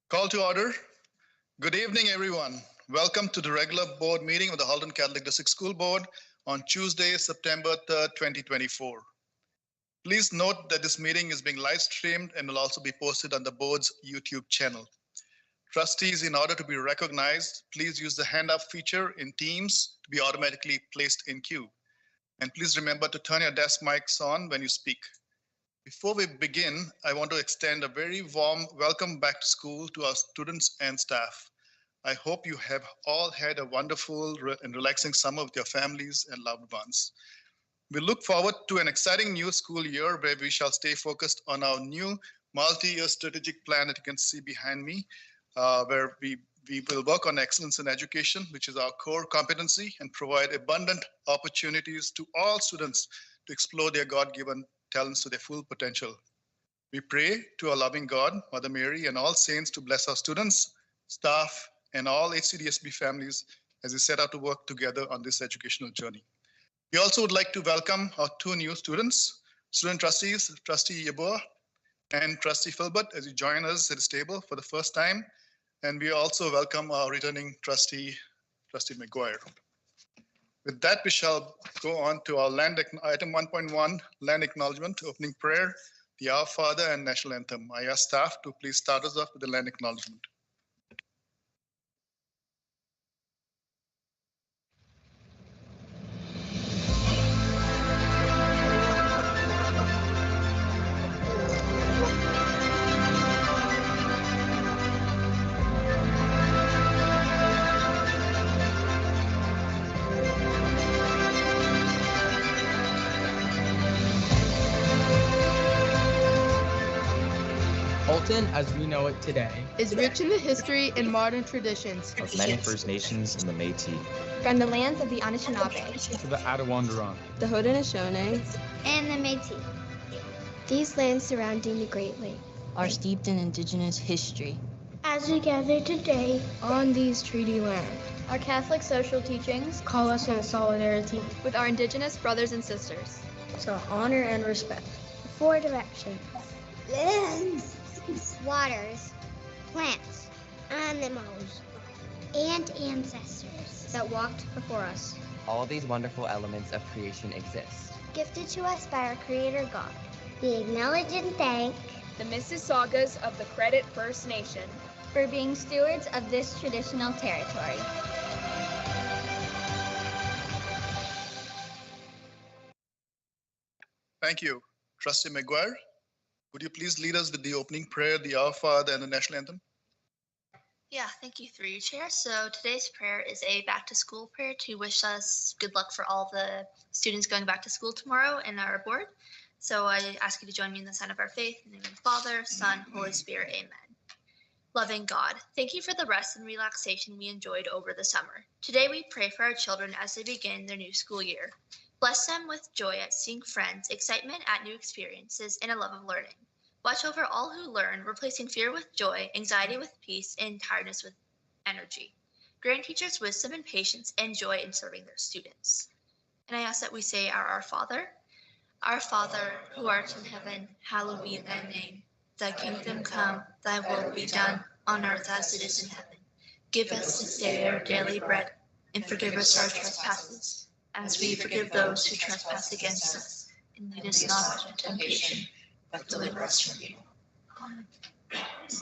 Call to order. Good evening, everyone. Welcome to the regular board meeting of the Halton Catholic District School Board on Tuesday, September 3rd, 2024. Please note that this meeting is being live streamed and will also be posted on the board's YouTube channel. Trustees, in order to be recognized, please use the hand up feature in Teams to be automatically placed in queue. And please remember to turn your desk mics on when you speak. Before we begin, I want to extend a very warm welcome back to school to our students and staff. I hope you have all had a wonderful and relaxing summer with your families and loved ones. We look forward to an exciting new school year where we shall stay focused on our new multi-year strategic plan that you can see behind me, where we will work on excellence in education, which is our core competency, and provide abundant opportunities to all students to explore their God-given talents to their full potential. We pray to our loving God, Mother Mary, and all saints to bless our students, staff, and all HCDSB families as we set out to work together on this educational journey. We also would like to welcome our two new students, student trustees, Trustee Yeboah and Trustee Filbert, as you join us at this table for the first time. And we also welcome our returning trustee, Trustee McGuire. With that, we shall go on to our item 1.1, land acknowledgement, opening prayer, the Our Father and national anthem. I ask staff to please start us off with the land acknowledgement. Halton, as we know it today, is rich in the history and modern traditions of many First Nations and the Métis. From the lands of the Anishinaabe to the Attawandaron, the Haudenosaunee, and the Métis. These lands surrounding the Great Lake are steeped in Indigenous history. As we gather today on these treaty lands, our Catholic social teachings call us in solidarity with our Indigenous brothers and sisters. To honor and respect. 4 directions. Lands, waters, plants, animals, and ancestors that walked before us. All these wonderful elements of creation exist, gifted to us by our Creator God. We acknowledge and thank the Mississaugas of the Credit First Nation for being stewards of this traditional territory. Thank you. Trustee McGuire, would you please lead us with the opening prayer, the Our Father, and the national anthem? Yeah, thank you through you, Chair. So today's prayer is a back to school prayer to wish us good luck for all the students going back to school tomorrow in our board. So I ask you to join me in the sign of our faith, in the name of the Father, Son, Holy Spirit, amen. Loving God, thank you for the rest and relaxation we enjoyed over the summer. Today we pray for our children as they begin their new school year. Bless them with joy at seeing friends, excitement at new experiences, and a love of learning. Watch over all who learn, replacing fear with joy, anxiety with peace, and tiredness with energy. Grant teachers wisdom and patience and joy in serving their students. And I ask that we say Our Father. Our Father, who art in heaven, hallowed be thy name. Thy kingdom come, thy will be done, on earth as it is in heaven. Give us this day our daily bread, and forgive us our trespasses, as we forgive those who trespass against us. And lead us not into temptation, but deliver us from evil. Amen. True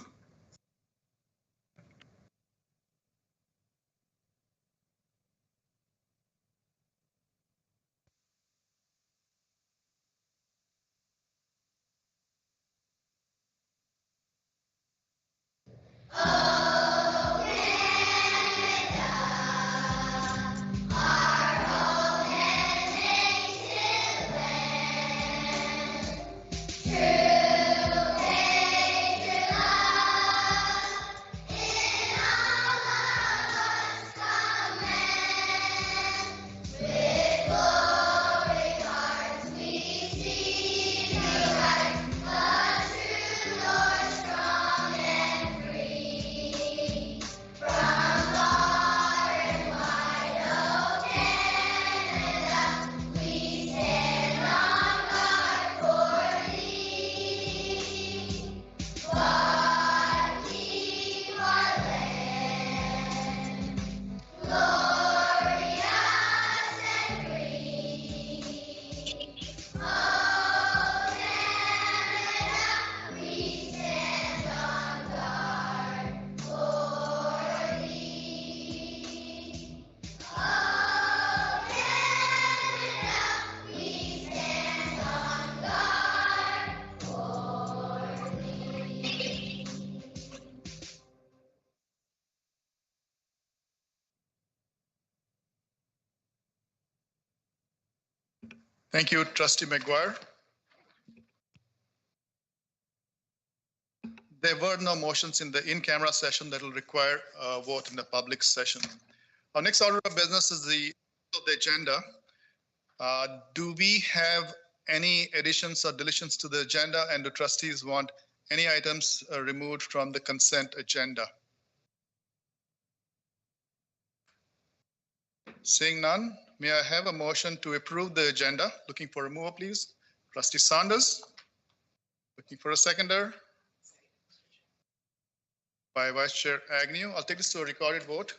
Thank you, Trustee McGuire. There were no motions in the in-camera session that will require a vote in the public session. Our next order of business is the agenda. Do we have any additions or deletions to the agenda, and do trustees want any items removed from the consent agenda? Seeing none, may I have a motion to approve the agenda? Looking for removal, please. Trustee Saunders. Looking for a seconder. By Vice Chair Agnew. I'll take this to a recorded vote.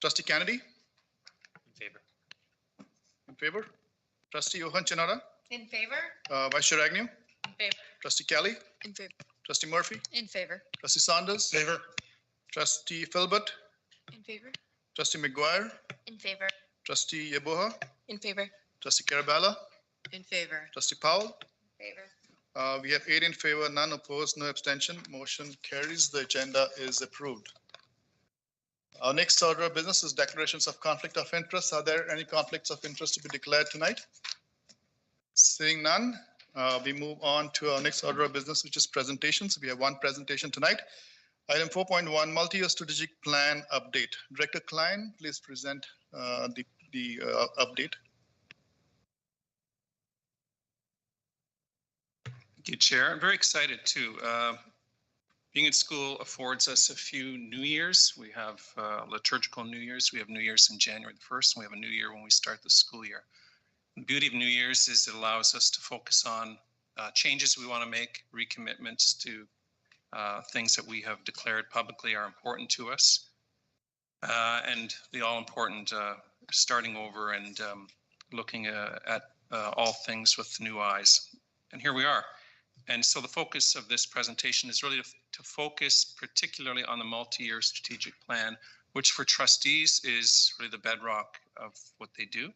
Trustee Kennedy. In favor. In favor. Trustee Johan Chinara. In favor. Vice Chair Agnew. In favor. Trustee Kelly. In favor. Trustee Murphy. In favor. Trustee Saunders. Favor. Trustee Filbert. In favor. Trustee McGuire. In favor. Trustee Yeboah. In favor. Trustee Carabella. In favor. Trustee Powell. Favor. We have 8 in favor, none opposed, no abstention. Motion carries. The agenda is approved. Our next order of business is declarations of conflict of interest. Are there any conflicts of interest to be declared tonight? Seeing none, we move on to our next order of business, which is presentations. We have one presentation tonight. Item 4.1, multi-year strategic plan update. Director Klein, please present the update. Thank you, Chair. I'm very excited too. Being in school affords us a few New Years. We have liturgical New Year's. We have New Year's in January the 1st, and we have a New Year when we start the school year. The beauty of New Year's is it allows us to focus on changes we want to make, recommitments to things that we have declared publicly are important to us, and the all-important starting over and looking at all things with new eyes. And here we are. And so the focus of this presentation is really to focus particularly on the multi-year strategic plan, which for trustees is really the bedrock of what they do.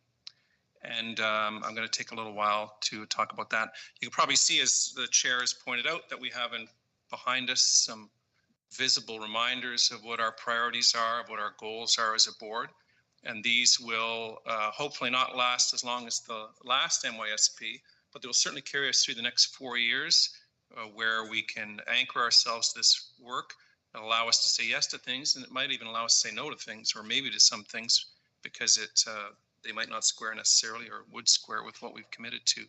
And I'm going to take a little while to talk about that. You can probably see, as the chair has pointed out, that we have behind us some visible reminders of what our priorities are, of what our goals are as a board. And these will hopefully not last as long as the last MYSP, but they will certainly carry us through the next 4 years where we can anchor ourselves to this work and allow us to say yes to things, and it might even allow us to say no to things, or maybe to some things, because they might not square necessarily, or would square with what we've committed to.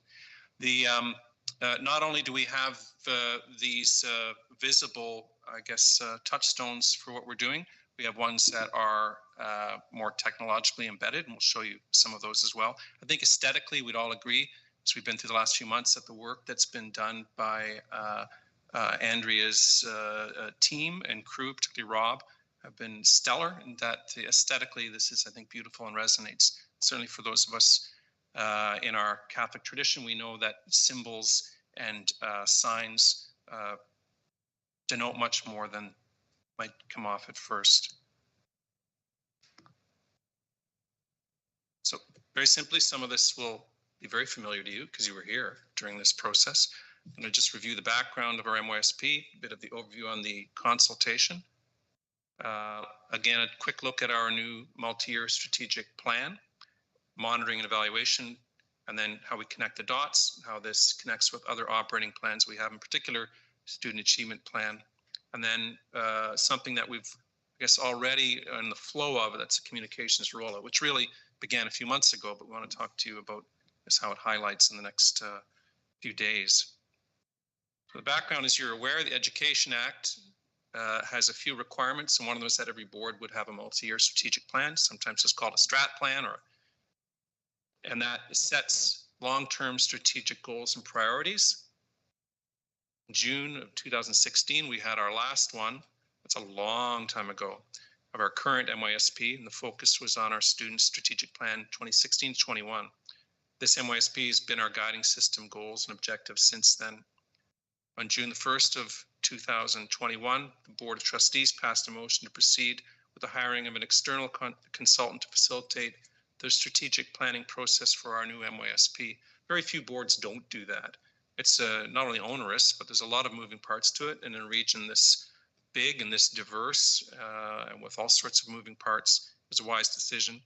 Not only do we have these visible, I guess, touchstones for what we're doing, we have ones that are more technologically embedded, and we'll show you some of those as well. I think aesthetically, we'd all agree, as we've been through the last few months, that the work that's been done by Andrea's team and crew, particularly Rob, have been stellar, and that aesthetically this is, I think, beautiful and resonates. Certainly for those of us in our Catholic tradition, we know that symbols and signs denote much more than might come off at first. So very simply, some of this will be very familiar to you because you were here during this process. I'm going to just review the background of our MYSP, a bit of the overview on the consultation. Again, a quick look at our new multi-year strategic plan, monitoring and evaluation, and then how we connect the dots, how this connects with other operating plans we have, in particular, student achievement plan. And then something that we've, I guess, already in the flow of, that's a communications rollout, which really began a few months ago, but we want to talk to you about is how it highlights in the next few days. So the background, as you're aware, the Education Act has a few requirements, and one of them is that every board would have a multi-year strategic plan, sometimes it's called a strat plan, and that sets long-term strategic goals and priorities. In June of 2016, we had our last one. That's a long time ago, of our current MYSP, and the focus was on our student strategic plan 2016-21. This MYSP has been our guiding system, goals and objectives since then. On June the 1st of 2021, the Board of Trustees passed a motion to proceed with the hiring of an external consultant to facilitate the strategic planning process for our new MYSP. Very few boards don't do that. It's not only onerous, but there's a lot of moving parts to it. And in a region this big and this diverse, and with all sorts of moving parts, it was a wise decision.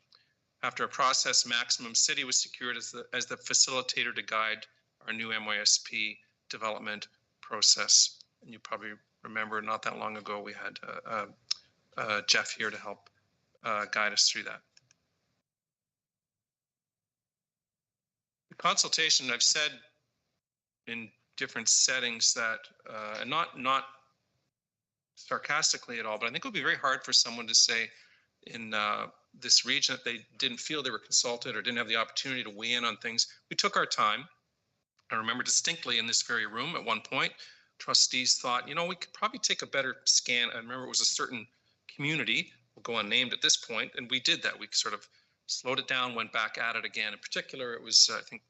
After a process, Maximum City was secured as the facilitator to guide our new MYSP development process. And you probably remember not that long ago, we had Jeff here to help guide us through that. The consultation, I've said in different settings that, and not sarcastically at all, but I think it would be very hard for someone to say in this region that they didn't feel they were consulted or didn't have the opportunity to weigh in on things. We took our time. I remember distinctly in this very room at one point, trustees thought, you know, we could probably take a better scan. I remember it was a certain community, we'll go unnamed at this point, and we did that. We sort of slowed it down, went back at it again. In particular, it was, I think,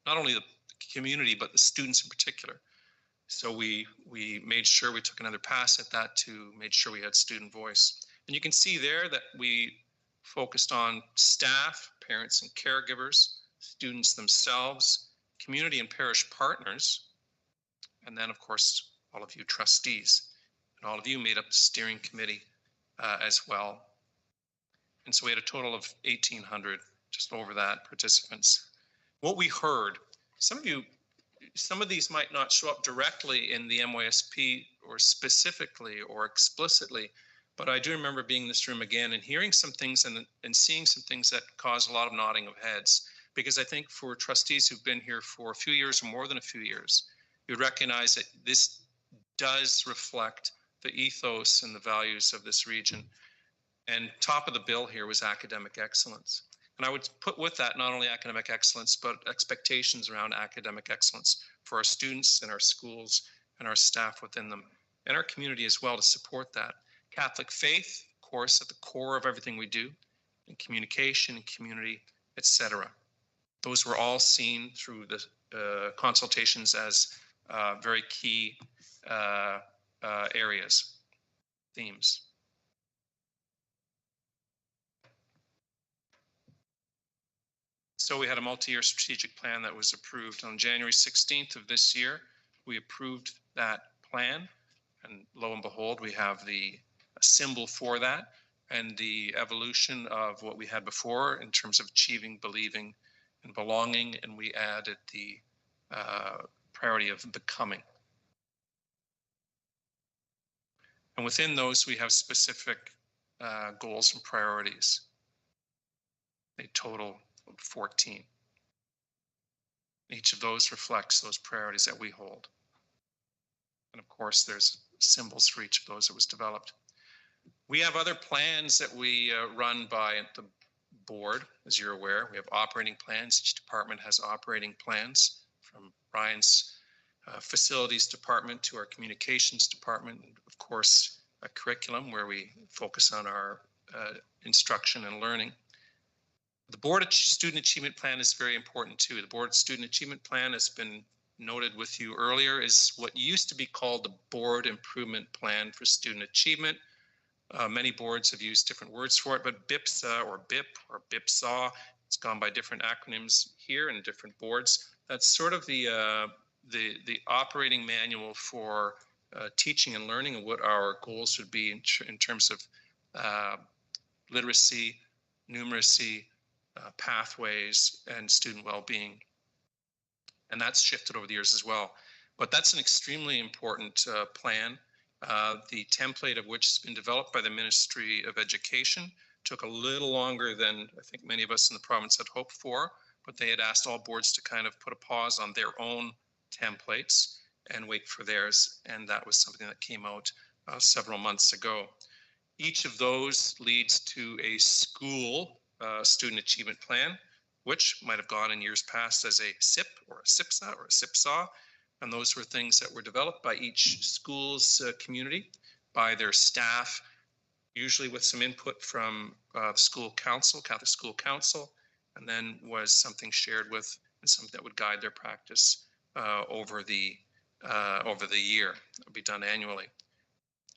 not only the community, but the students in particular. So we made sure we took another pass at that to make sure we had student voice. And you can see there that we focused on staff, parents and caregivers, students themselves, community and parish partners, and then of course, all of you trustees. And all of you made up the steering committee as well. And so we had a total of 1,800, just over that, participants. What we heard, some of these might not show up directly in the MYSP or specifically or explicitly, but I do remember being in this room again and hearing some things and seeing some things that caused a lot of nodding of heads. Because I think for trustees who've been here for a few years or more than a few years, you recognize that this does reflect the ethos and the values of this region. And top of the bill here was academic excellence. And I would put with that not only academic excellence, but expectations around academic excellence for our students and our schools and our staff within them and our community as well to support that. Catholic faith, of course, at the core of everything we do, and communication and community, etc. Those were all seen through the consultations as very key areas, themes. So we had a multi-year strategic plan that was approved on January 16th of this year. We approved that plan, and lo and behold, we have the symbol for that and the evolution of what we had before in terms of achieving, believing, and belonging, and we added the priority of becoming. And within those, we have specific goals and priorities. They total 14. Each of those reflects those priorities that we hold. And of course, there's symbols for each of those that was developed. We have other plans that we run by the board, as you're aware. We have operating plans. Each department has operating plans, from Ryan's facilities department to our communications department, and of course, a curriculum where we focus on our instruction and learning. The Board Student Achievement Plan is very important too. The Board Student Achievement Plan has been noted with you earlier, is what used to be called the Board Improvement Plan for Student Achievement. Many boards have used different words for it, but BIPSA or BIP or BIPSA, it's gone by different acronyms here and different boards. That's sort of the operating manual for teaching and learning and what our goals would be in terms of literacy, numeracy, pathways, and student well-being. And that's shifted over the years as well. But that's an extremely important plan. The template of which has been developed by the Ministry of Education took a little longer than I think many of us in the province had hoped for, but they had asked all boards to kind of put a pause on their own templates and wait for theirs. And that was something that came out several months ago. Each of those leads to a school student achievement plan, which might have gone in years past as a SIP or a SIPSA or a SIPSAW. And those were things that were developed by each school's community, by their staff, usually with some input from the school council, Catholic School Council, and then was something shared with and something that would guide their practice over the year. It would be done annually.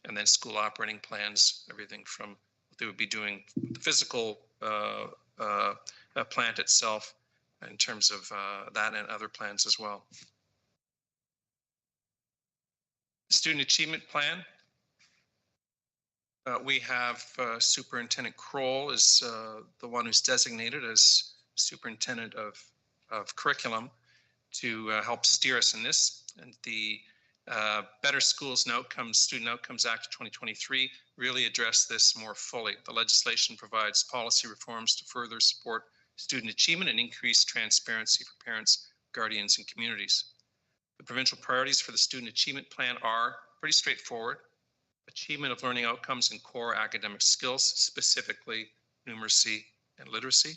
And then school operating plans, everything from what they would be doing, the physical plant itself in terms of that and other plans as well. The Student Achievement Plan We have Superintendent Kroll is the one who's designated as Superintendent of Curriculum to help steer us in this. And the Better Schools and Outcomes, Student Outcomes Act of 2023 really address this more fully. The legislation provides policy reforms to further support student achievement and increase transparency for parents, guardians, and communities. The provincial priorities for the Student Achievement Plan are pretty straightforward. Achievement of learning outcomes in core academic skills, specifically numeracy and literacy,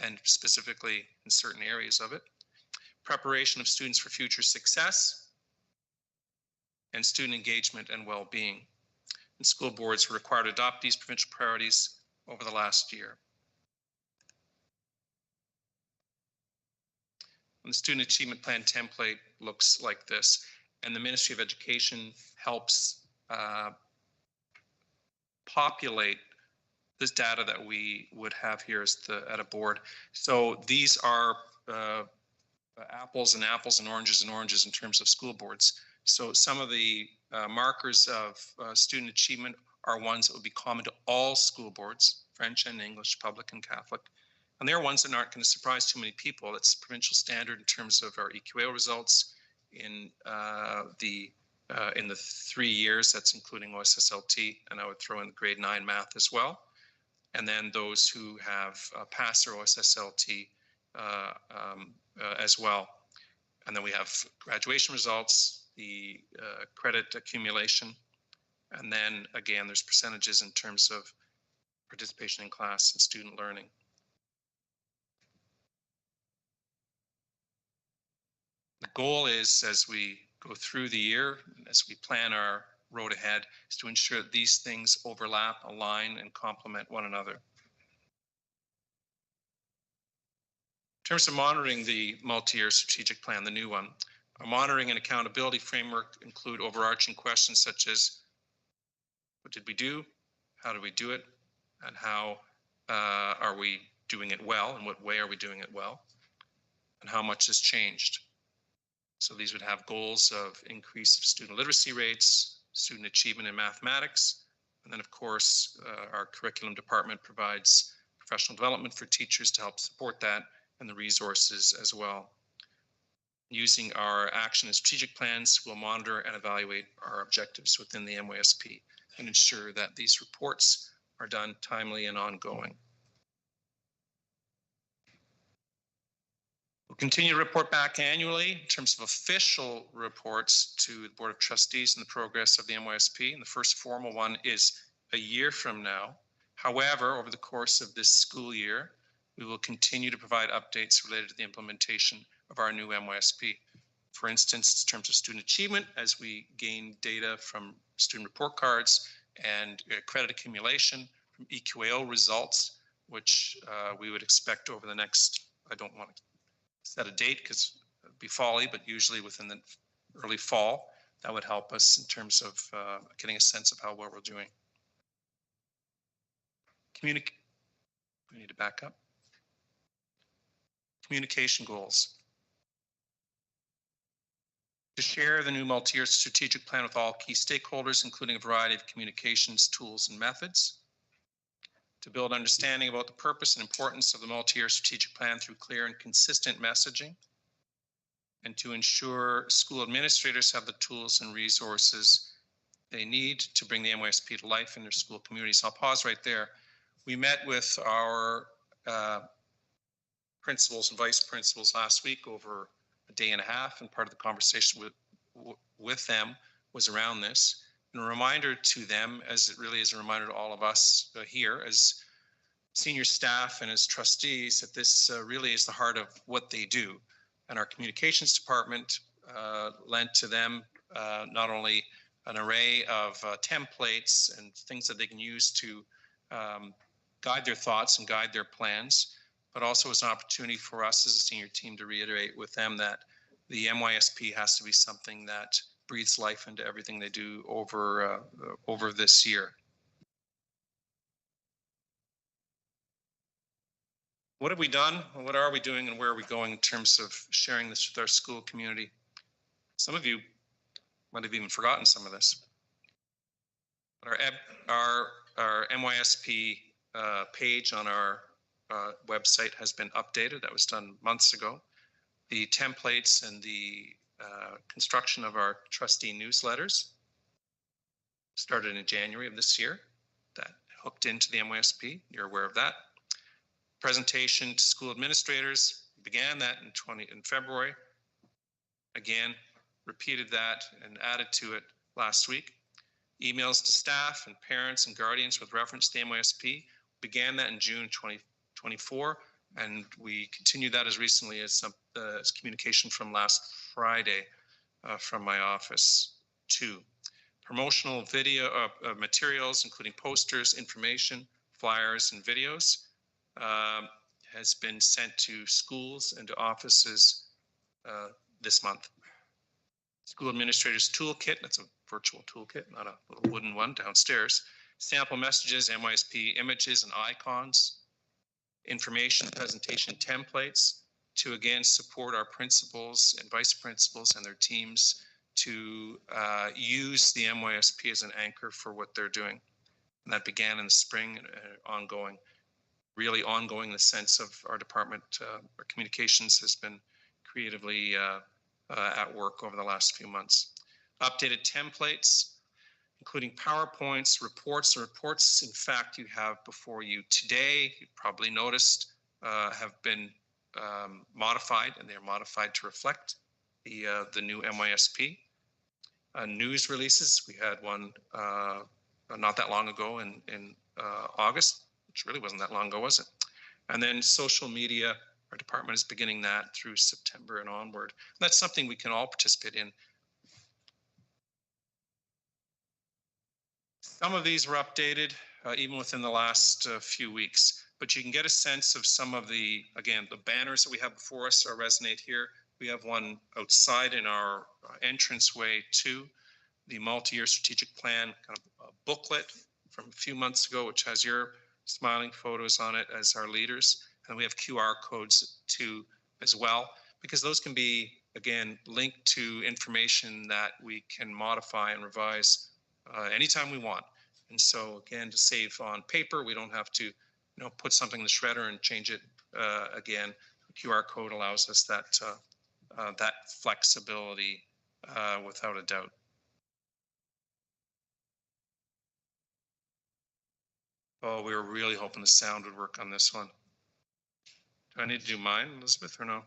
and specifically in certain areas of it. Preparation of students for future success, and student engagement and well-being. And school boards were required to adopt these provincial priorities over the last year. And the Student Achievement Plan template looks like this, and the Ministry of Education helps populate this data that we would have here as at a board. So these are apples and apples and oranges in terms of school boards. So some of the markers of student achievement are ones that would be common to all school boards, French and English, public and Catholic. And they're ones that aren't going to surprise too many people. It's provincial standard in terms of our EQAO results in the 3 years, that's including OSSLT, and I would throw in grade 9 math as well. And then those who have passed their OSSLT as well. And then we have graduation results, the credit accumulation, and then again, there's percentages in terms of participation in class and student learning. The goal is, as we go through the year, as we plan our road ahead, is to ensure that these things overlap, align, and complement one another. In terms of monitoring the multi-year strategic plan, the new one, our monitoring and accountability framework include overarching questions such as, what did we do? How did we do it? And how are we doing it well? In what way are we doing it well? And how much has changed? So these would have goals of increase of student literacy rates, student achievement in mathematics, and then of course our curriculum department provides professional development for teachers to help support that, and the resources as well. Using our action and strategic plans, we'll monitor and evaluate our objectives within the MYSP and ensure that these reports are done timely and ongoing. We'll continue to report back annually in terms of official reports to the Board of Trustees and the progress of the MYSP. And the first formal one is a year from now. However, over the course of this school year, we will continue to provide updates related to the implementation of our new MYSP. For instance, in terms of student achievement, as we gain data from student report cards and credit accumulation from EQAO results, which we would expect over the next, I don't want to set a date because it'd be folly, but usually within the early fall, that would help us in terms of getting a sense of how well we're doing. We need to back up. Communication goals. To share the new multi-year strategic plan with all key stakeholders, including a variety of communications tools and methods. To build understanding about the purpose and importance of the multi-year strategic plan through clear and consistent messaging. And to ensure school administrators have the tools and resources they need to bring the MYSP to life in their school communities. I'll pause right there. We met with our principals and vice principals last week over a day and a half, and part of the conversation with them was around this. And a reminder to them, as it really is a reminder to all of us here as senior staff and as trustees, that this really is the heart of what they do. And our communications department lent to them not only an array of templates and things that they can use to guide their thoughts and guide their plans, but also as an opportunity for us as a senior team to reiterate with them that the MYSP has to be something that breathes life into everything they do over this year. What have we done? What are we doing, and where are we going in terms of sharing this with our school community? Some of you might have even forgotten some of this. But our MYSP page on our website has been updated. That was done months ago. The templates and the construction of our trustee newsletters started in January of this year. That hooked into the MYSP. You're aware of that. Presentation to school administrators, began that in February. Again, repeated that and added to it last week. Emails to staff and parents and guardians with reference to the MYSP, began that in June 2024, and we continued that as recently as communication from last Friday from my office too. Promotional video materials, including posters, information, flyers, and videos, has been sent to schools and to offices this month. School Administrators Toolkit, that's a virtual toolkit, not a little wooden one downstairs. Sample messages, MYSP images and icons, information presentation templates to again support our principals and vice principals and their teams to use the MYSP as an anchor for what they're doing. And that began in the spring, ongoing, really ongoing in the sense of our department, our communications has been creatively at work over the last few months. Updated templates, including PowerPoints, reports. The reports, in fact, you have before you today, you probably noticed, have been modified, and they're modified to reflect the new MYSP. News releases, we had one not that long ago in August, which really wasn't that long ago, was it? And then social media, our department is beginning that through September and onward. And that's something we can all participate in. Some of these were updated even within the last few weeks, but you can get a sense of some of the, again, the banners that we have before us are resonate here. We have one outside in our entranceway to the multi-year strategic plan kind of booklet from a few months ago, which has your smiling photos on it as our leaders. And we have QR codes too as well, because those can be, again, linked to information that we can modify and revise anytime we want. And so again, to save on paper, we don't have to put something in the shredder and change it again. The QR code allows us that, that flexibility without a doubt. Oh, we were really hoping the sound would work on this one. Do I need to do mine, Elizabeth, or no?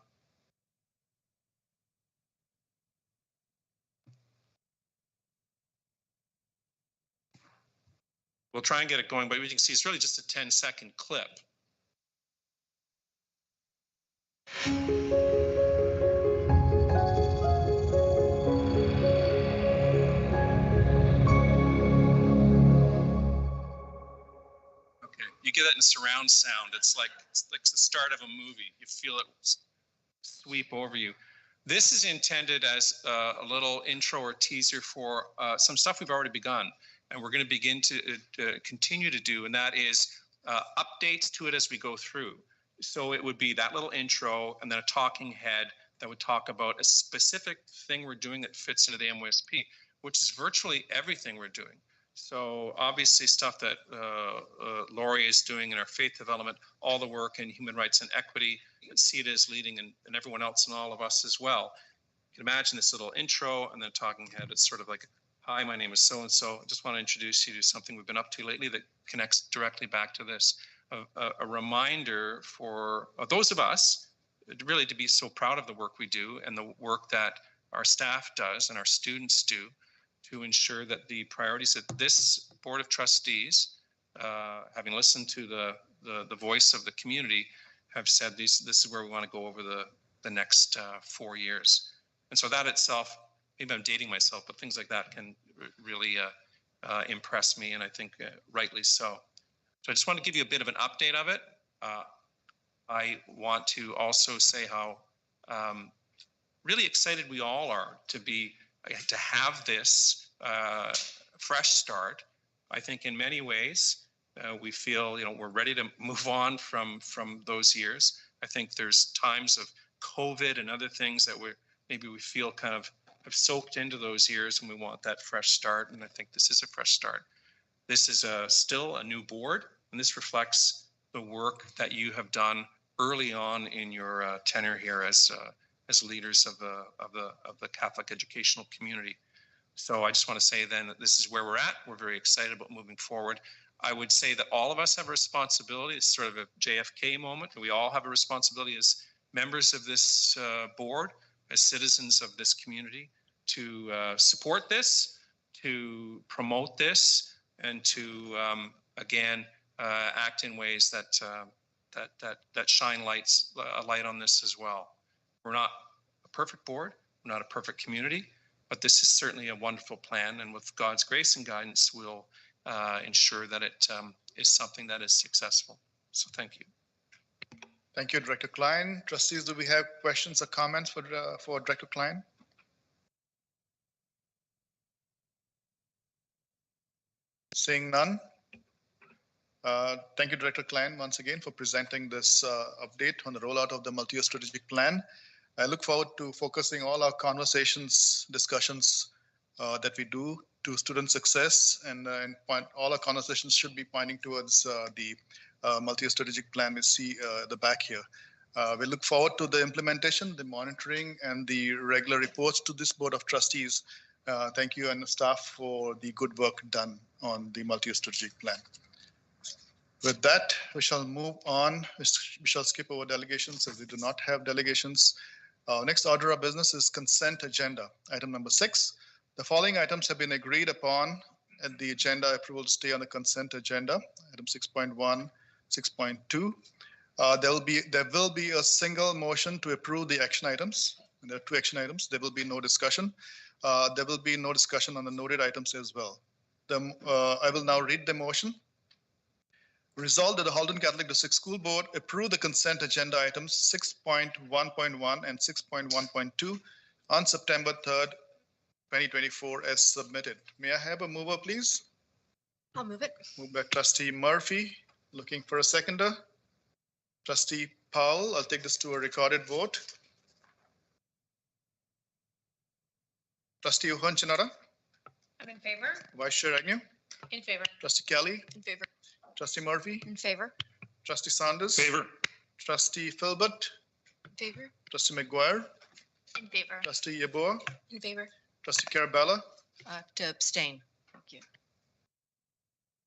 We'll try and get it going, but you can see it's really just a 10-second clip. You get that in surround sound. It's like the start of a movie. You feel it sweep over you. This is intended as a little intro or teaser for some stuff we've already begun, and we're going to begin to continue to do, and that is updates to it as we go through. So it would be that little intro and then a talking head that would talk about a specific thing we're doing that fits into the MYSP, which is virtually everything we're doing. So obviously stuff that Laurie is doing in our faith development, all the work in human rights and equity, CETA is leading, and everyone else and all of us as well. You can imagine this little intro and then talking head. It's sort of like, hi, my name is so-and-so. I just want to introduce you to something we've been up to lately that connects directly back to this. A reminder for those of us really to be so proud of the work we do and the work that our staff does and our students do to ensure that the priorities that this Board of Trustees, having listened to the voice of the community, have said this is where we want to go over the next 4 years. And so that itself, maybe I'm dating myself, but things like that can really impress me, and I think rightly so. So I just want to give you a bit of an update of it. I want to also say how really excited we all are to have this fresh start. I think in many ways we feel we're ready to move on from those years. I think there's times of COVID and other things that maybe we feel kind of have soaked into those years, and we want that fresh start. And I think this is a fresh start. This is still a new board, and this reflects the work that you have done early on in your tenure here as leaders of the Catholic educational community. So I just want to say then that this is where we're at. We're very excited about moving forward. I would say that all of us have a responsibility. It's sort of a JFK moment. We all have a responsibility as members of this board, as citizens of this community, to support this, to promote this, and to again act in ways that that shine a light on this as well. We're not a perfect board. We're not a perfect community, but this is certainly a wonderful plan, and with God's grace and guidance, we'll ensure that it is something that is successful. So thank you. Thank you, Director Klein. Trustees, do we have questions or comments for Director Klein? Seeing none. Thank you, Director Klein, once again for presenting this update on the rollout of the multi-year strategic plan. I look forward to focusing all our conversations, discussions that we do to student success, and all our conversations should be pointing towards the multi-year strategic plan we see the back here. We look forward to the implementation, the monitoring, and the regular reports to this Board of Trustees. Thank you and the staff for the good work done on the multi-year strategic plan. With that, we shall move on. We shall skip over delegations as we do not have delegations. Next order of business is consent agenda. Item number 6. The following items have been agreed upon at the agenda approval to stay on the consent agenda. Item 6.1, 6.2. There will be a single motion to approve the action items. And there are 2 action items. There will be no discussion. There will be no discussion on the noted items as well. I will now read the motion. Resolved that the Halton Catholic District School Board approve the consent agenda items 6.1.1 and 6.1.2 on September 3rd, 2024 as submitted. May I have a mover, please? I'll move it. Moved by Trustee Murphy. Looking for a seconder. Trustee Powell, I'll take this to a recorded vote. Trustee Uhanchanara. I'm in favor. Vice Chair Agnew. In favor. Trustee Kelly. In favor. Trustee Murphy. In favor. Trustee Sanders. Favor. Trustee Filbert. In favor. Trustee McGuire. In favor. Trustee Yeboah. In favor. Trustee Carabella. To abstain. Thank you.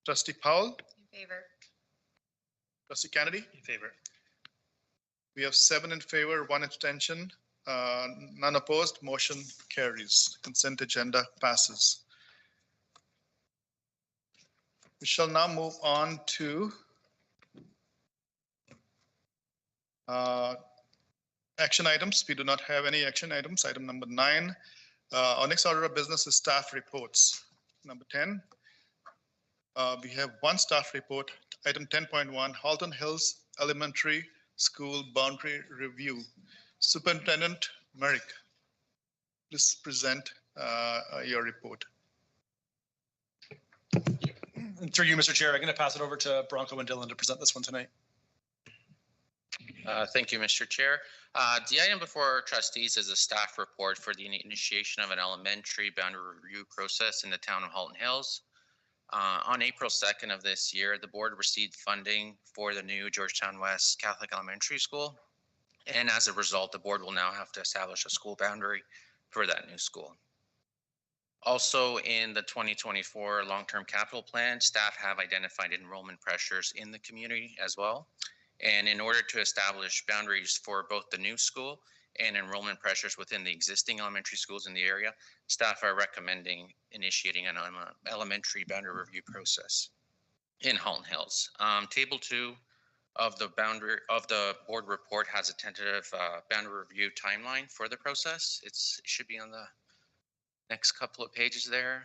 Trustee Powell. In favor. Trustee Kennedy. In favor. We have 7 in favor, 1 abstention, none opposed. Motion carries. Consent agenda passes. We shall now move on to action items. We do not have any action items. Item number 9. Our next order of business is staff reports. Number 10. We have 1 staff report. Item 10.1, Halton Hills Elementary School Boundary Review. Superintendent Merrick, please present your report. Through you, Mr. Chair, I'm going to pass it over to Bronco and Dylan to present this one tonight. Thank you, Mr. Chair. The item before trustees is a staff report for the initiation of an elementary boundary review process in the town of Halton Hills. On April 2nd of this year, the board received funding for the new Georgetown West Catholic Elementary School. And as a result, the board will now have to establish a school boundary for that new school. Also, in the 2024 long-term capital plan, staff have identified enrollment pressures in the community as well. And in order to establish boundaries for both the new school and enrollment pressures within the existing elementary schools in the area, staff are recommending initiating an elementary boundary review process in Halton Hills. Table 2 of the board report has a tentative boundary review timeline for the process. It should be on the next couple of pages there.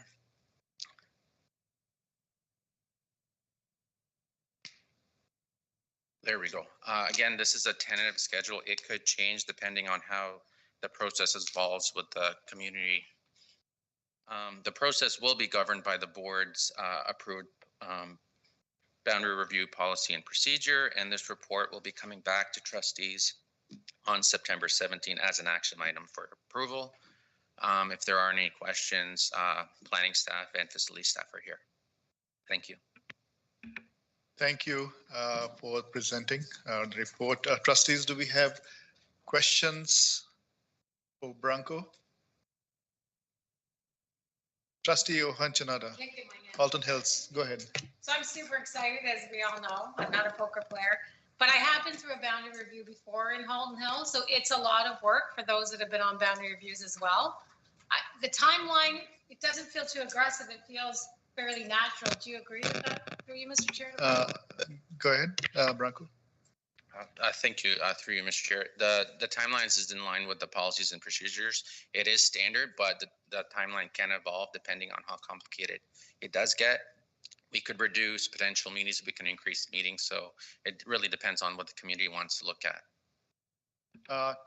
There we go. Again, this is a tentative schedule. It could change depending on how the process evolves with the community. The process will be governed by the board's approved boundary review policy and procedure, and this report will be coming back to trustees on September 17 as an action item for approval. If there are any questions, planning staff and facility staff are here. Thank you. Thank you for presenting the report. Trustees, do we have questions for Branko? Trustee Ohanchanada, Halton Hills, go ahead. So I'm super excited, as we all know. I'm not a poker player, but I have been through a boundary review before in Halton Hills, so it's a lot of work for those that have been on boundary reviews as well. The timeline, it doesn't feel too aggressive. It feels fairly natural. Do you agree with that, through you, Mr. Chair? Go ahead, Branko. Thank you, through you, Mr. Chair. The timelines is in line with the policies and procedures. It is standard, but the timeline can evolve depending on how complicated it does get. We could reduce potential meetings, we can increase meetings. So it really depends on what the community wants to look at.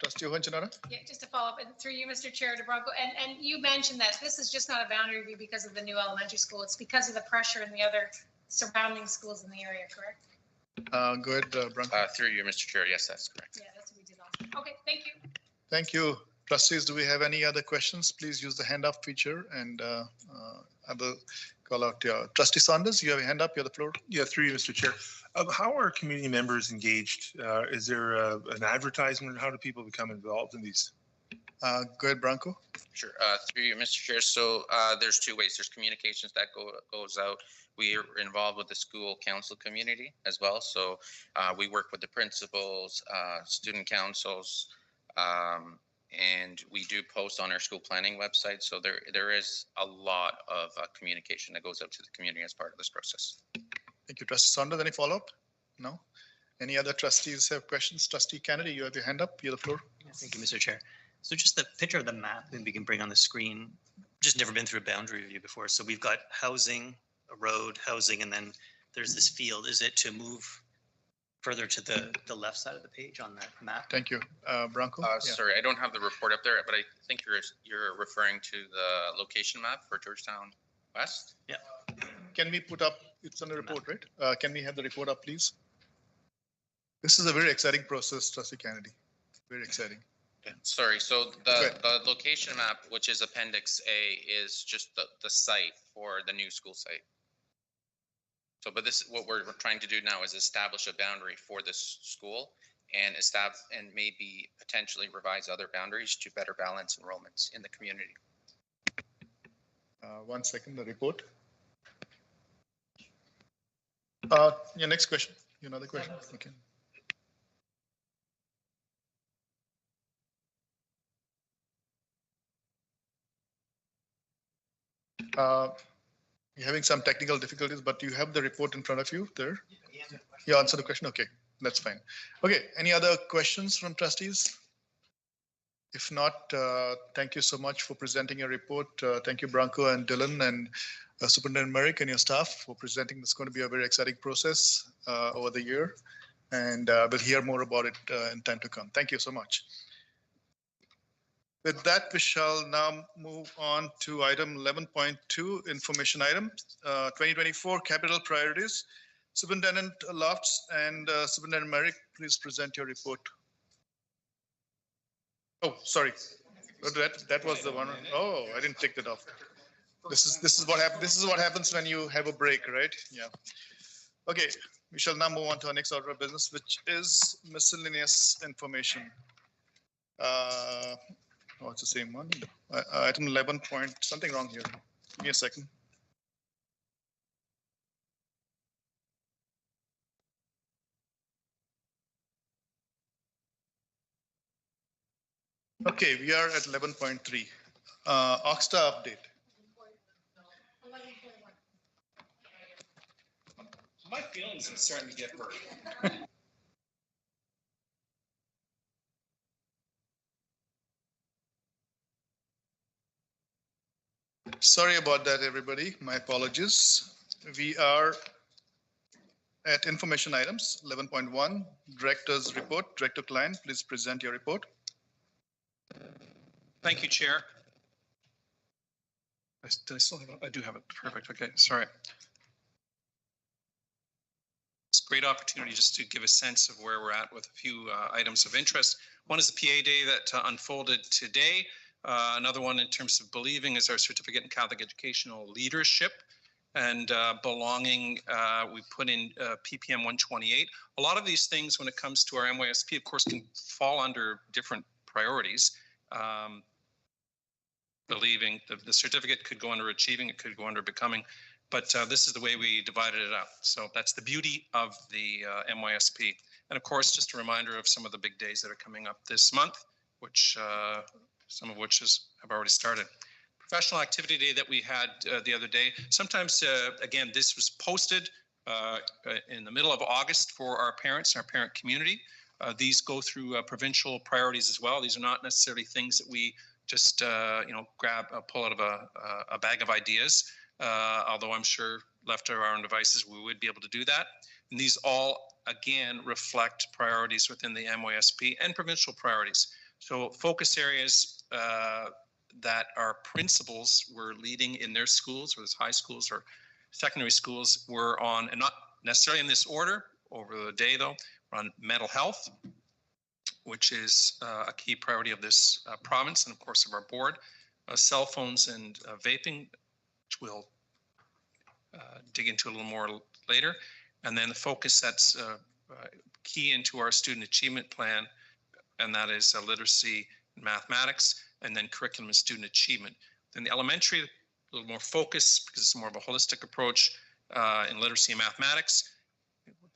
Trustee Ohanchanada? Yeah, just to follow up, and through you, Mr. Chair, to Branko, and you mentioned that this is just not a boundary review because of the new elementary school. It's because of the pressure in the other surrounding schools in the area, correct? Go ahead, Branko. Through you, Mr. Chair, yes, that's correct. Yeah, that's what we did last time. Okay, thank you. Thank you. Trustees, do we have any other questions? Please use the hand up feature and I will call out Trustee Saunders. You have a hand up, you have the floor. Yeah, through you, Mr. Chair. How are community members engaged? Is there an advertisement? How do people become involved in these? Go ahead, Branko. Sure. Through you, Mr. Chair. So there's two ways. There's communications that goes out. We are involved with the school council community as well. So we work with the principals, student councils, and we do post on our school planning website. So there is a lot of communication that goes out to the community as part of this process. Thank you, Trustee Saunders. Any follow-up? No? Any other trustees have questions? Trustee Kennedy, you have your hand up. You have the floor. Thank you, Mr. Chair. So just the picture of the map that we can bring on the screen, just never been through a boundary review before. So we've got housing, a road, housing, and then there's this field. Is it to move further to the left side of the page on that map? Thank you. Branko? Sorry, I don't have the report up there, but I think you're referring to the location map for Georgetown West? Yeah. Can we put up, it's on the report, right? Can we have the report up, please? This is a very exciting process, Trustee Kennedy. Very exciting. Sorry, so the location map, which is Appendix A, is just the site for the new school site. So, but this, what we're trying to do now is establish a boundary for this school and maybe potentially revise other boundaries to better balance enrollments in the community. 1 second, the report. Your next question, another question, okay. You're having some technical difficulties, but you have the report in front of you there. You answer the question. Okay, that's fine. Okay, any other questions from trustees? If not, thank you so much for presenting your report. Thank you, Branko and Dylan and Superintendent Merrick and your staff for presenting. It's going to be a very exciting process over the year, and we'll hear more about it in time to come. Thank you so much. With that, we shall now move on to item 11.2, information item, 2024 capital priorities. Superintendent Lofts and Superintendent Merrick, please present your report. Oh, sorry. That was the one. Oh, I didn't take that off. This is what happens. This is what happens when you have a break, right? Yeah. Okay. We shall now move on to our next order of business, which is miscellaneous information. Oh, it's the same one. Item 11 point, something wrong here. Give me a second. Okay, we are at 11.3. Oxta update. My feelings are starting to get hurt. Sorry about that, everybody. My apologies. We are at information items, 11.1, Director's report. Director Klein, please present your report. Thank you, Chair. Did I still have it? I do have it. Perfect. Okay, sorry. It's a great opportunity just to give a sense of where we're at with a few items of interest. One is the PA Day that unfolded today. Another one in terms of believing is our certificate in Catholic educational leadership. and belonging. We put in PPM 128. A lot of these things, when it comes to our MYSP, of course, can fall under different priorities. Believing the certificate could go under achieving, it could go under becoming, but this is the way we divided it up. So that's the beauty of the MYSP. And of course, just a reminder of some of the big days that are coming up this month, which some of which have already started. Professional activity day that we had the other day. Sometimes, again, this was posted in the middle of August for our parents, our parent community. These go through provincial priorities as well. These are not necessarily things that we just pull out of a bag of ideas, although I'm sure left to our own devices we would be able to do that. And these all, again, reflect priorities within the MYSP and provincial priorities. So focus areas that our principals were leading in their schools, whether it's high schools or secondary schools, were on, and not necessarily in this order over the day though, we're on mental health, which is a key priority of this province and of course of our board. Cell phones and vaping, which we'll dig into a little more later. And then the focus that's key into our student achievement plan, and that is literacy and mathematics, and then curriculum and student achievement. Then the elementary, a little more focus because it's more of a holistic approach in literacy and mathematics.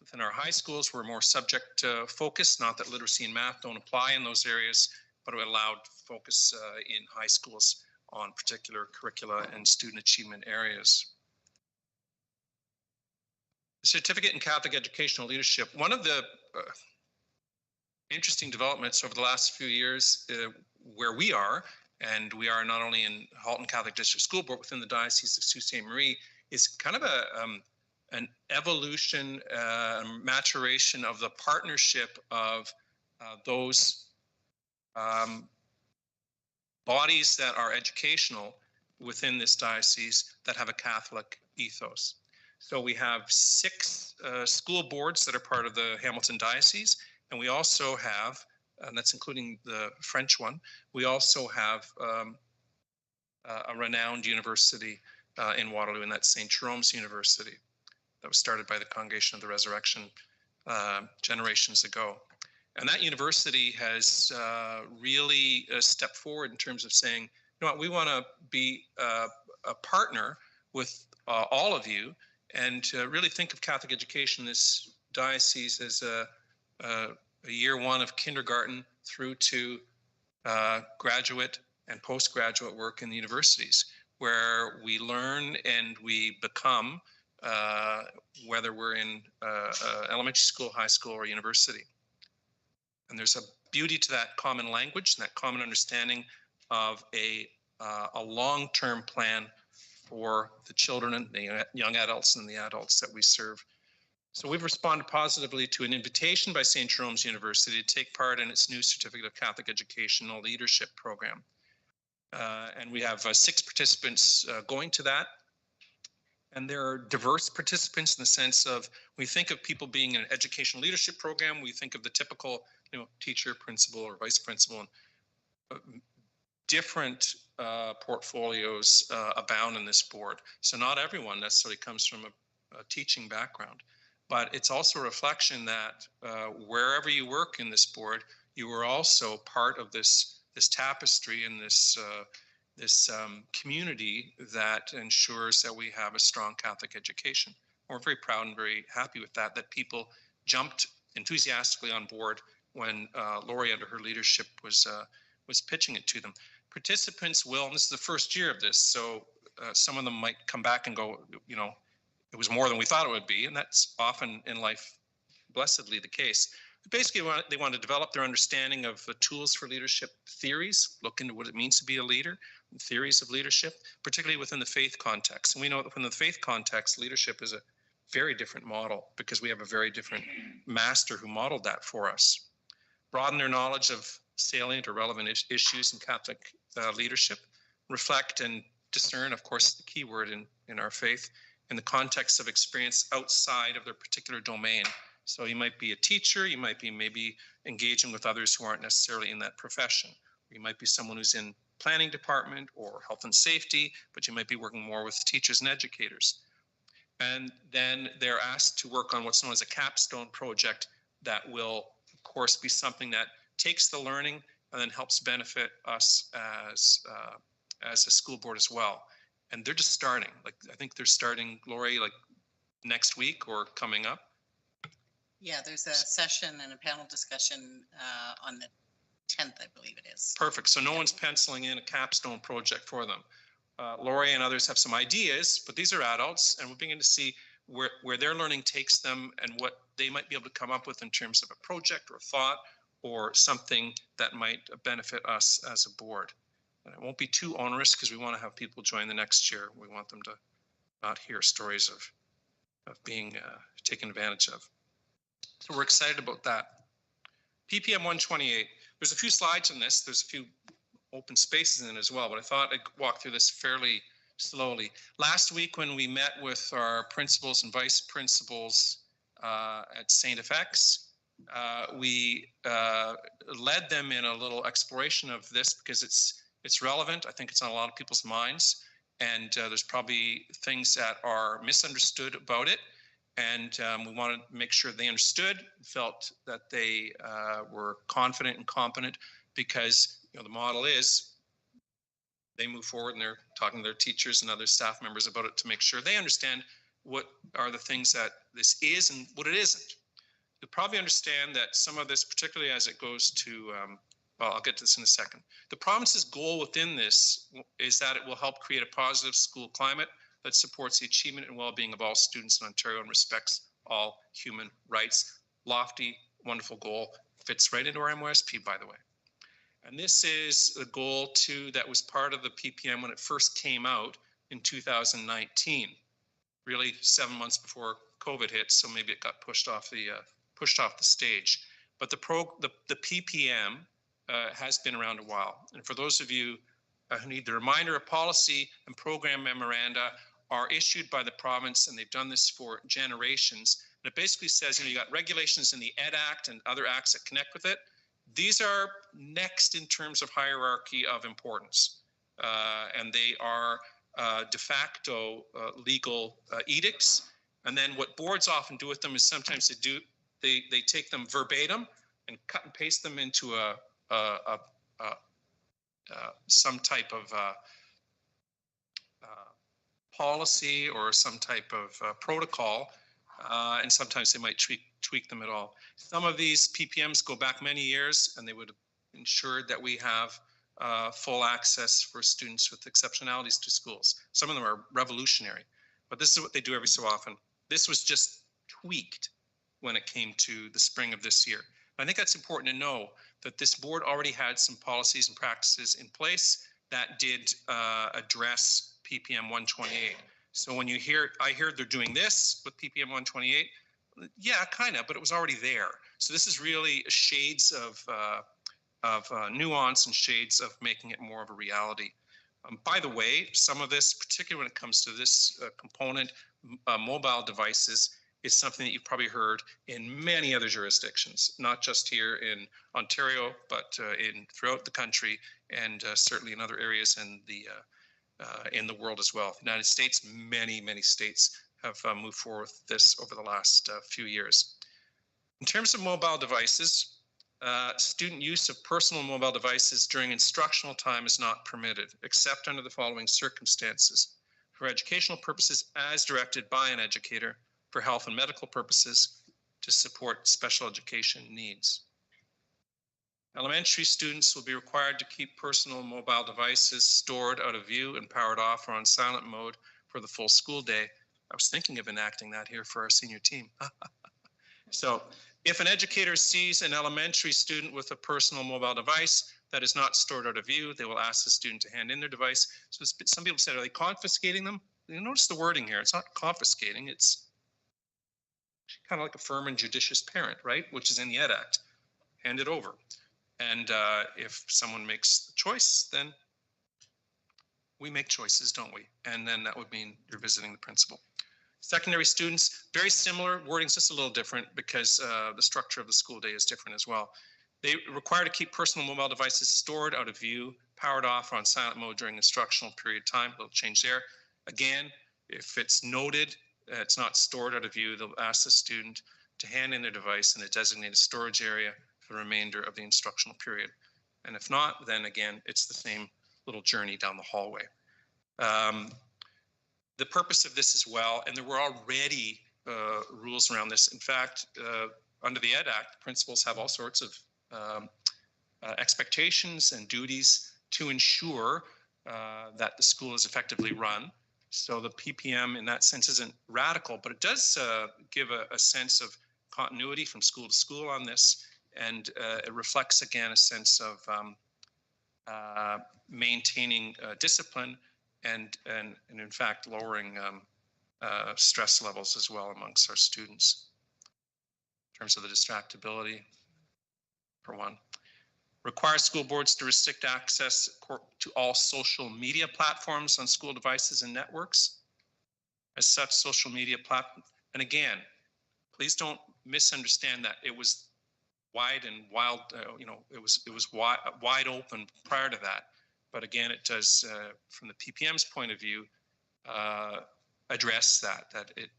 Within our high schools, we're more subject focused, not that literacy and math don't apply in those areas, but it allowed focus in high schools on particular curricula and student achievement areas. The certificate in Catholic educational leadership. One of the interesting developments over the last few years where we are, and we are not only in Halton Catholic District School Board within the Diocese of Sault Ste. Marie, is kind of an evolution, maturation of the partnership of those bodies that are educational within this diocese that have a Catholic ethos. So we have 6 school boards that are part of the Hamilton Diocese, and we also have, and that's including the French one, we also have a renowned university in Waterloo, and that's St. Jerome's University. That was started by the Congregation of the Resurrection generations ago. And that university has really stepped forward in terms of saying, you know what, we want to be a partner with all of you and to really think of Catholic education in this diocese as a year 1 of kindergarten through to graduate and postgraduate work in the universities, where we learn and we become, whether we're in elementary school, high school, or university. And there's a beauty to that common language and that common understanding of a long-term plan for the children and the young adults and the adults that we serve. So we've responded positively to an invitation by St. Jerome's University to take part in its new Certificate of Catholic Educational Leadership program. And we have 6 participants going to that. And there are diverse participants in the sense of, we think of people being in an educational leadership program, we think of the typical, teacher, principal, or vice principal, and different portfolios abound in this board. So not everyone necessarily comes from a teaching background, but it's also a reflection that wherever you work in this board, you are also part of this tapestry and this community that ensures that we have a strong Catholic education. We're very proud and very happy with that people jumped enthusiastically on board when Lori, under her leadership, was pitching it to them. Participants will, and this is the first year of this, so some of them might come back and go, it was more than we thought it would be, and that's often in life blessedly the case. But basically, they want to develop their understanding of the tools for leadership theories, look into what it means to be a leader, theories of leadership, particularly within the faith context. And we know that within the faith context, leadership is a very different model because we have a very different master who modeled that for us. Broaden their knowledge of salient or relevant issues in Catholic leadership, reflect and discern, of course, the key word in our faith, in the context of experience outside of their particular domain. So you might be a teacher, you might be maybe engaging with others who aren't necessarily in that profession. You might be someone who's in planning department or health and safety, but you might be working more with teachers and educators. And then they're asked to work on what's known as a capstone project that will, of course, be something that takes the learning and then helps benefit us as a school board as well. And they're just starting. Like, I think they're starting, Lori, like next week or coming up. Yeah, there's a session and a panel discussion on the 10th, I believe it is. Perfect. So no one's penciling in a capstone project for them. Lori and others have some ideas, but these are adults, and we're beginning to see where their learning takes them and what they might be able to come up with in terms of a project or a thought or something that might benefit us as a board. And it won't be too onerous because we want to have people join the next year. We want them to not hear stories of being taken advantage of. So we're excited about that. PPM 128. There's a few slides in this. There's a few open spaces in it as well, but I thought I'd walk through this fairly slowly. Last week when we met with our principals and vice principals at St. FX, we led them in a little exploration of this because it's relevant. I think it's on a lot of people's minds, and there's probably things that are misunderstood about it. And we wanted to make sure they understood, felt that they were confident and competent, because the model is they move forward and they're talking to their teachers and other staff members about it to make sure they understand what are the things that this is and what it isn't. You'll probably understand that some of this, particularly as it goes to, well, I'll get to this in a second. The province's goal within this is that it will help create a positive school climate that supports the achievement and well-being of all students in Ontario and respects all human rights. Lofty, wonderful goal. Fits right into our MOSP, by the way. And this is the goal too that was part of the PPM when it first came out in 2019, really 7 months before COVID hit, so maybe it got pushed off the stage. But the PPM has been around a while. And for those of you who need the reminder, a policy and program memoranda are issued by the province, and they've done this for generations. And it basically says, you got regulations in the Ed Act and other acts that connect with it. These are next in terms of hierarchy of importance, and they are de facto legal edicts. And then what boards often do with them is sometimes they take them verbatim and cut and paste them into some type of policy or some type of protocol, and sometimes they might tweak them at all. Some of these PPMs go back many years, and they would have ensured that we have full access for students with exceptionalities to schools. Some of them are revolutionary, but this is what they do every so often. This was just tweaked when it came to the spring of this year. I think that's important to know, that this board already had some policies and practices in place that did address PPM 128. So when you hear, I hear they're doing this with PPM 128, yeah, kind of, but it was already there. So this is really shades of nuance and shades of making it more of a reality. By the way, some of this, particularly when it comes to this component, mobile devices, is something that you've probably heard in many other jurisdictions, not just here in Ontario, but throughout the country, and certainly in other areas in the world as well. The United States, many states have moved forward with this over the last few years. In terms of mobile devices, student use of personal mobile devices during instructional time is not permitted, except under the following circumstances: for educational purposes as directed by an educator, for health and medical purposes, to support special education needs. Elementary students will be required to keep personal mobile devices stored out of view and powered off or on silent mode for the full school day. I was thinking of enacting that here for our senior team. So if an educator sees an elementary student with a personal mobile device that is not stored out of view, they will ask the student to hand in their device. So some people said, are they confiscating them? You notice the wording here. It's not confiscating. It's kind of like a firm and judicious parent, right? Which is in the Ed Act. Hand it over. And if someone makes the choice, then we make choices, don't we? And then that would mean you're visiting the principal. Secondary students, very similar, wording's just a little different because the structure of the school day is different as well. They require to keep personal mobile devices stored out of view, powered off or on silent mode during instructional period time. A little change there. Again, if it's noted it's not stored out of view, they'll ask the student to hand in their device in a designated storage area for the remainder of the instructional period. And if not, then again, it's the same little journey down the hallway. The purpose of this as well, and there were already rules around this. In fact, under the Ed Act, principals have all sorts of expectations and duties to ensure that the school is effectively run. So the PPM in that sense isn't radical, but it does give a sense of continuity from school to school on this. And it reflects again a sense of maintaining discipline and in fact lowering stress levels as well amongst our students in terms of the distractibility, for one. Requires school boards to restrict access to all social media platforms on school devices and networks. As such, social media platforms, and again, please don't misunderstand that it was wide and wild, it was wide open prior to that. But again, it does, from the PPM's point of view, address that it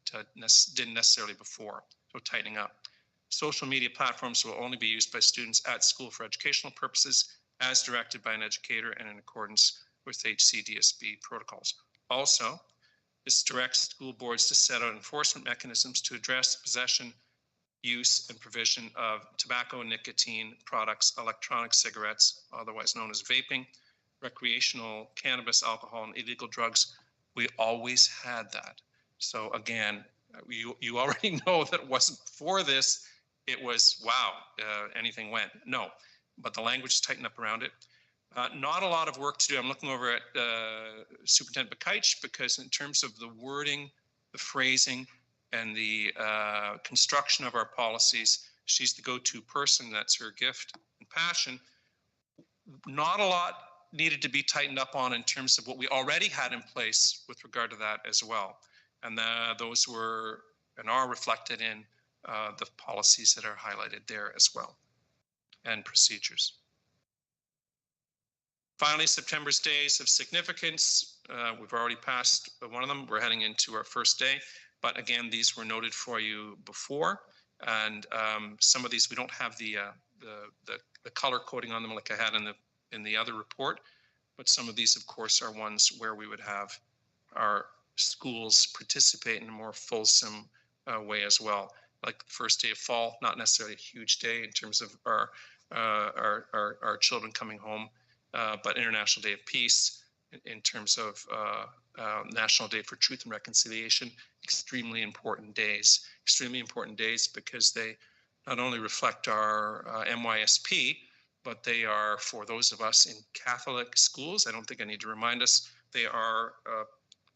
didn't necessarily before, so tightening up. Social media platforms will only be used by students at school for educational purposes as directed by an educator and in accordance with HCDSB protocols. Also, this directs school boards to set out enforcement mechanisms to address the possession, use, and provision of tobacco, nicotine products, electronic cigarettes, otherwise known as vaping, recreational cannabis, alcohol, and illegal drugs. We always had that. So again, you already know that it wasn't for this. It was, wow, anything went. No, but the language tightened up around it. Not a lot of work to do. I'm looking over at Superintendent Bakaich, because in terms of the wording, the phrasing, and the construction of our policies, she's the go-to person. That's her gift and passion. Not a lot needed to be tightened up on in terms of what we already had in place with regard to that as well. And those were and are reflected in the policies that are highlighted there as well, and procedures. Finally, September's days of significance. We've already passed one of them. We're heading into our first day. But again, these were noted for you before. And some of these, we don't have the color coding on them like I had in the other report. But some of these, of course, are ones where we would have our schools participate in a more fulsome way as well. Like the first day of fall, not necessarily a huge day in terms of our children coming home, but International Day of Peace in terms of National Day for Truth and Reconciliation, extremely important days because they not only reflect our MYSP, but they are, for those of us in Catholic schools, I don't think I need to remind us, they are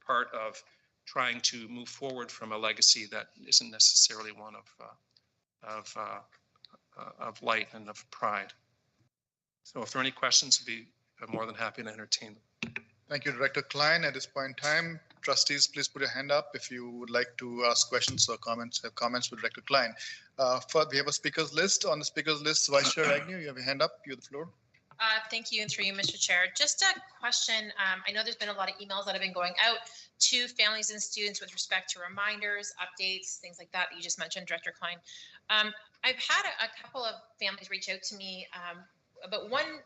part of trying to move forward from a legacy that isn't necessarily one of light and of pride. So if there are any questions, I'd be more than happy to entertain them. Thank you, Director Klein. At this point in time, trustees, please put your hand up if you would like to ask questions or comments, have comments with Director Klein. We have a speakers list. On the speakers list, Vice Chair Agnew, you have your hand up. You have the floor. Thank you, and through you, Mr. Chair. Just a question. I know there's been a lot of emails that have been going out to families and students with respect to reminders, updates, things like that you just mentioned, Director Klein. I've had a couple of families reach out to me about one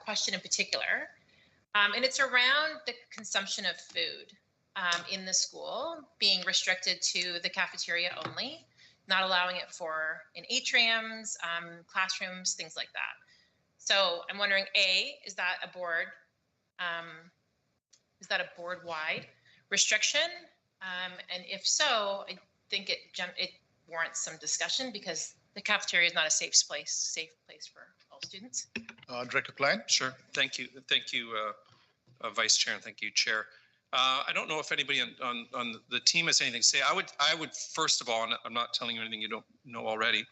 question in particular, and it's around the consumption of food in the school being restricted to the cafeteria only, not allowing it for in atriums, classrooms, things like that. So I'm wondering, A, is that a board-wide restriction? And if so, I think it warrants some discussion because the cafeteria is not a safe place for all students. Director Klein. Sure. Thank you, Vice Chair, and thank you, Chair. I don't know if anybody on the team has anything to say. I would first of all, and I'm not telling you anything you don't know already,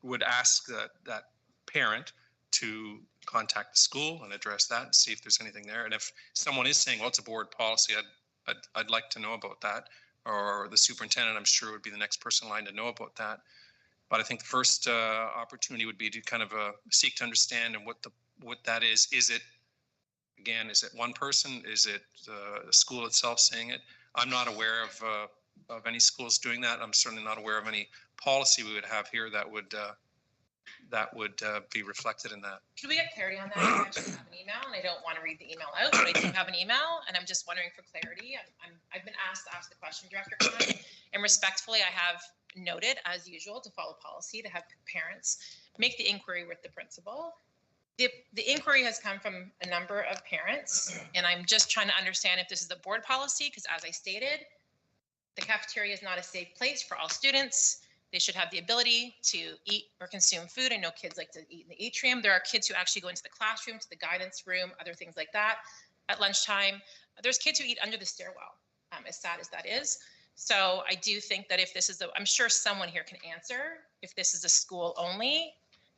would ask that parent to contact the school and address that and see if there's anything there. And if someone is saying, well, it's a board policy, I'd like to know about that. Or the superintendent, I'm sure, would be the next person in line to know about that. But I think the first opportunity would be to kind of seek to understand and what that is. Is it, again, is it one person? Is it the school itself saying it? I'm not aware of any schools doing that. I'm certainly not aware of any policy we would have here that would be reflected in that. Could we get clarity on that? I actually have an email, and I don't want to read the email out, but I do have an email, and I'm just wondering for clarity. I've been asked to ask the question, Director Klein, and respectfully, I have noted, as usual, to follow policy, to have parents make the inquiry with the principal. The inquiry has come from a number of parents, and I'm just trying to understand if this is a board policy, because as I stated, the cafeteria is not a safe place for all students. They should have the ability to eat or consume food. I know kids like to eat in the atrium. There are kids who actually go into the classroom, to the guidance room, other things like that at lunchtime. There's kids who eat under the stairwell, as sad as that is. So I do think that if this is I'm sure someone here can answer if this is a school only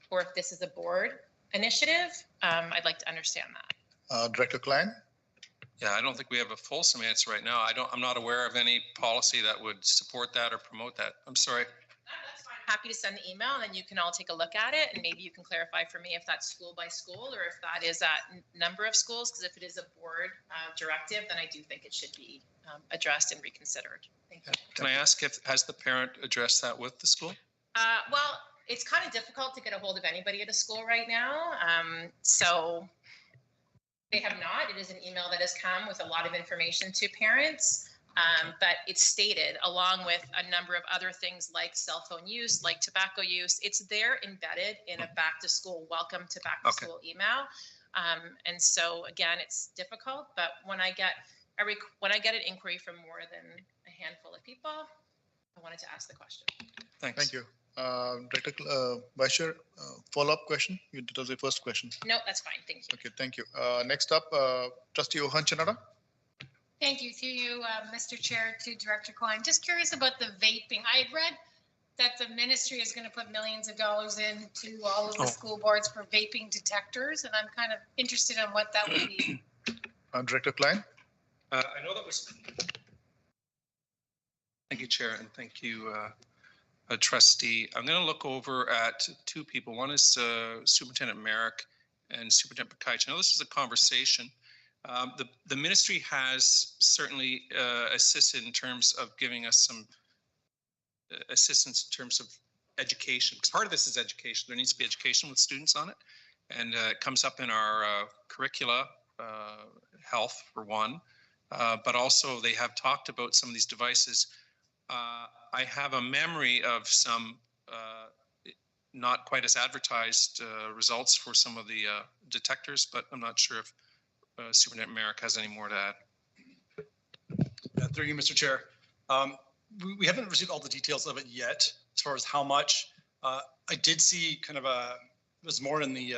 or if this is a board initiative. I'd like to understand that. Director Klein? Yeah, I don't think we have a fulsome answer right now. I'm not aware of any policy that would support that or promote that. I'm sorry. That's fine. Happy to send the email, and then you can all take a look at it, and maybe you can clarify for me if that's school by school or if that is at number of schools, because if it is a board directive, then I do think it should be addressed and reconsidered. Thank you. Can I ask has the parent addressed that with the school? Well, it's kind of difficult to get a hold of anybody at a school right now. So they have not. It is an email that has come with a lot of information to parents, but it's stated along with a number of other things like cell phone use, like tobacco use. It's there embedded in a back to school, welcome to back to school email. And so again, it's difficult, but when I get an inquiry from more than a handful of people, I wanted to ask the question. Thanks. Thank you. Director Vice Chair, follow-up question? That was your first question. No, that's fine. Thank you. Okay, thank you. Next up, Trustee Ohanchanada. Thank you. Through you, Mr. Chair, to Director Klein. Just curious about the vaping. I had read that the ministry is going to put millions of dollars into all of the school boards for vaping detectors, and I'm kind of interested in what that would be. Director Klein. I know that was. Thank you, Chair, and thank you, Trustee. I'm going to look over at two people. One is Superintendent Merrick and Superintendent Pakaich. I know this is a conversation. The ministry has certainly assisted in terms of giving us some assistance in terms of education, because part of this is education. There needs to be education with students on it, and it comes up in our curricula, health for one, but also they have talked about some of these devices. I have a memory of some not quite as advertised results for some of the detectors, but I'm not sure if Superintendent Merrick has any more to add. Through you, Mr. Chair. We haven't received all the details of it yet, as far as how much. I did see kind of it was more in the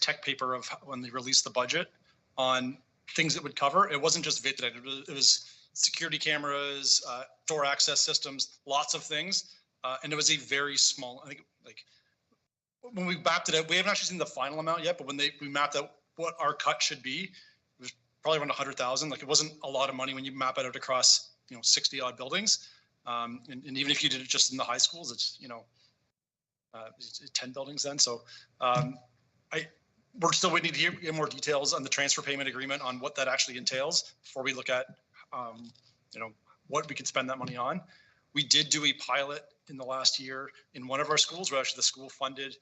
tech paper of when they released the budget on things it would cover. It wasn't just vape detectors, it was security cameras, door access systems, lots of things. And it was a very small, I think, like when we mapped it out, we haven't actually seen the final amount yet, but when we mapped out what our cut should be, it was probably around 100,000. Like it wasn't a lot of money when you map it out across, 60 odd buildings. And even if you did it just in the high schools, it's, it's 10 buildings then. So we're still waiting to hear more details on the transfer payment agreement on what that actually entails before we look at, what we can spend that money on. We did do a pilot in the last year in one of our schools where actually the school funded